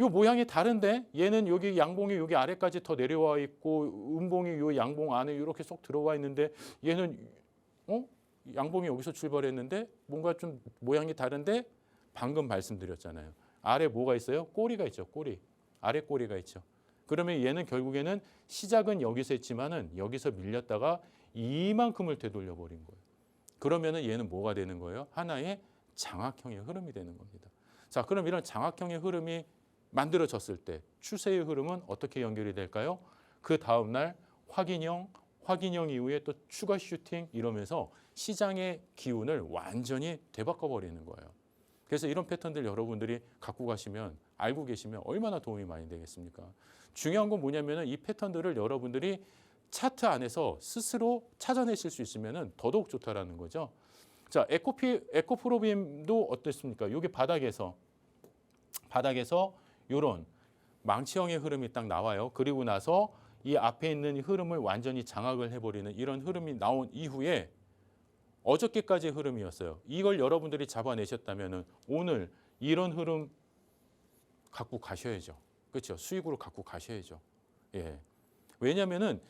요 모양이 다른데 얘는 여기 양봉이 여기 아래까지 더 내려와 있고 음봉이 요 양봉 안에 이렇게 쏙 들어와 있는데 얘는 양봉이 여기서 출발했는데 뭔가 좀 모양이 다른데 방금 말씀드렸잖아요. 아래 뭐가 있어요? 꼬리가 있죠. 꼬리. 아래 꼬리가 있죠. 그러면 얘는 결국에는 시작은 여기서 했지만은 여기서 밀렸다가 이만큼을 되돌려 버린 거예요. 그러면은 얘는 뭐가 되는 거예요? 하나의 장악형의 흐름이 되는 겁니다. 자, 그럼 이런 장악형의 흐름이 만들어졌을 때 추세의 흐름은 어떻게 연결이 될까요? 그 다음 날 확인형 이후에 또 추가 슈팅 이러면서 시장의 기운을 완전히 되바꿔 버리는 거예요. 그래서 이런 패턴들 여러분들이 갖고 가시면 알고 계시면 얼마나 도움이 많이 되겠습니까? 중요한 건 뭐냐면은 이 패턴들을 여러분들이 차트 안에서 스스로 찾아내실 수 있으면은 더더욱 좋다라는 거죠. 자, 에코프로빔도 어떻습니까? 여기 바닥에서 이런 망치형의 흐름이 딱 나와요. 그리고 나서 이 앞에 있는 흐름을 완전히 장악을 해버리는 이런 흐름이 나온 이후에 어저께까지의 흐름이었어요. 이걸 여러분들이 잡아내셨다면은 오늘 이런 흐름 갖고 가셔야죠. 그렇죠? 수익으로 갖고 가셔야죠. 예. 왜냐하면은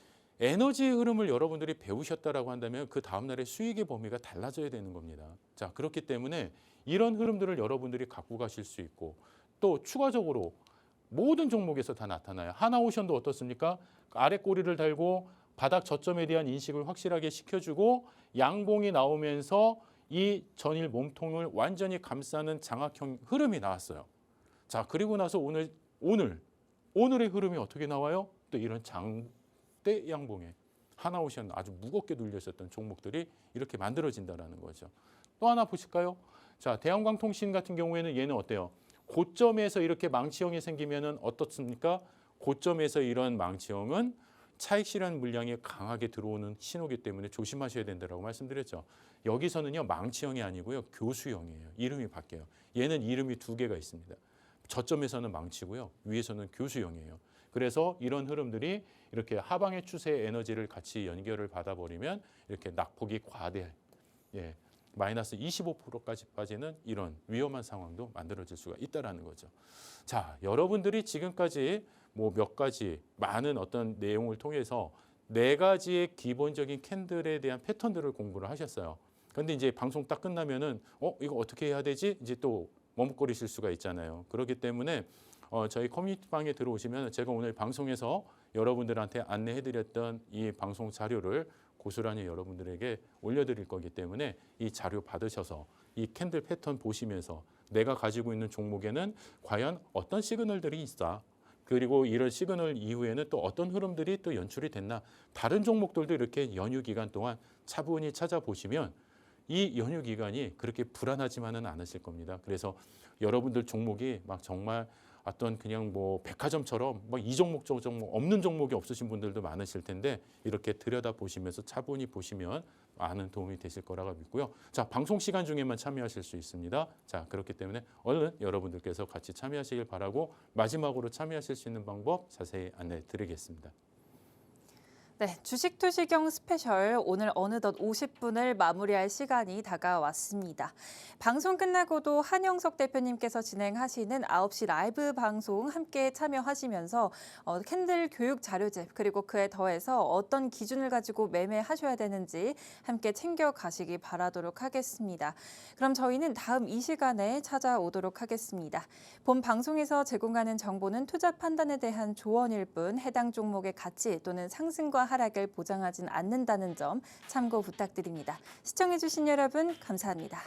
에너지 흐름을 여러분들이 배우셨다라고 한다면 그 다음날의 수익의 범위가 달라져야 되는 겁니다. 자, 그렇기 때문에 이런 흐름들을 여러분들이 갖고 가실 수 있고 또 추가적으로 모든 종목에서 다 나타나요. 하나오션도 어떻습니까? 아래 꼬리를 달고 바닥 저점에 대한 인식을 확실하게 시켜주고 양봉이 나오면서 이 전일 몸통을 완전히 감싸는 장악형 흐름이 나왔어요. 자, 그리고 나서 오늘의 흐름이 어떻게 나와요? 또 이런 장대 양봉에 하나오션 아주 무겁게 눌려 있었던 종목들이 이렇게 만들어진다라는 거죠. 또 하나 보실까요? 자, 대한광통신 같은 경우에는 얘는 어때요? 고점에서 이렇게 망치형이 생기면은 어떻습니까? 고점에서 이런 망치형은 차익 실현 물량이 강하게 들어오는 신호기 때문에 조심하셔야 된다라고 말씀드렸죠. 여기서는요, 망치형이 아니고요, 교수형이에요. 이름이 바뀌어요. 얘는 이름이 두 개가 있습니다. 저점에서는 망치고요, 위에서는 교수형이에요. 그래서 이런 흐름들이 이렇게 하방의 추세의 에너지를 같이 연결을 받아버리면 이렇게 낙폭이 과대할, 마이너스 25%까지 빠지는 이런 위험한 상황도 만들어질 수가 있다라는 거죠. 자, 여러분들이 지금까지 뭐 몇 가지 많은 어떤 내용을 통해서 4가지의 기본적인 캔들에 대한 패턴들을 공부를 하셨어요. 그런데 이제 방송 딱 끝나면은 이거 어떻게 해야 되지? 이제 또 머뭇거리실 수가 있잖아요. 그렇기 때문에 저희 커뮤니티 방에 들어오시면 제가 오늘 방송에서 여러분들한테 안내해드렸던 이 방송 자료를 고스란히 여러분들에게 올려드릴 거기 때문에 이 자료 받으셔서 이 캔들 패턴 보시면서 내가 가지고 있는 종목에는 과연 어떤 시그널들이 있어? 그리고 이런 시그널 이후에는 또 어떤 흐름들이 또 연출이 됐나? 다른 종목들도 이렇게 연휴 기간 동안 차분히 찾아보시면 이 연휴 기간이 그렇게 불안하지만은 않으실 겁니다. 그래서 여러분들 종목이 막 정말 어떤 그냥 뭐 백화점처럼 막 이 종목 저 종목 없는 종목이 없으신 분들도 많으실 텐데 이렇게 들여다 보시면서 차분히 보시면 많은 도움이 되실 거라고 믿고요. 자, 방송 시간 중에만 참여하실 수 있습니다. 자, 그렇기 때문에 얼른 여러분들께서 같이 참여하시길 바라고 마지막으로 참여하실 수 있는 방법 자세히 안내해 드리겠습니다. 네, 주식투시경 스페셜 오늘 어느덧 50분을 마무리할 시간이 다가왔습니다. 방송 끝나고도 한영석 대표님께서 진행하시는 9시 라이브 방송 함께 참여하시면서 캔들 교육 자료집 그리고 그에 더해서 어떤 기준을 가지고 매매하셔야 되는지 함께 챙겨가시기 바라도록 하겠습니다. 그럼 저희는 다음 이 시간에 찾아오도록 하겠습니다. 본 방송에서 제공하는 정보는 투자 판단에 대한 조언일 뿐 해당 종목의 가치 또는 상승과 하락을 보장하진 않는다는 점 참고 부탁드립니다. 시청해주신 여러분 감사합니다.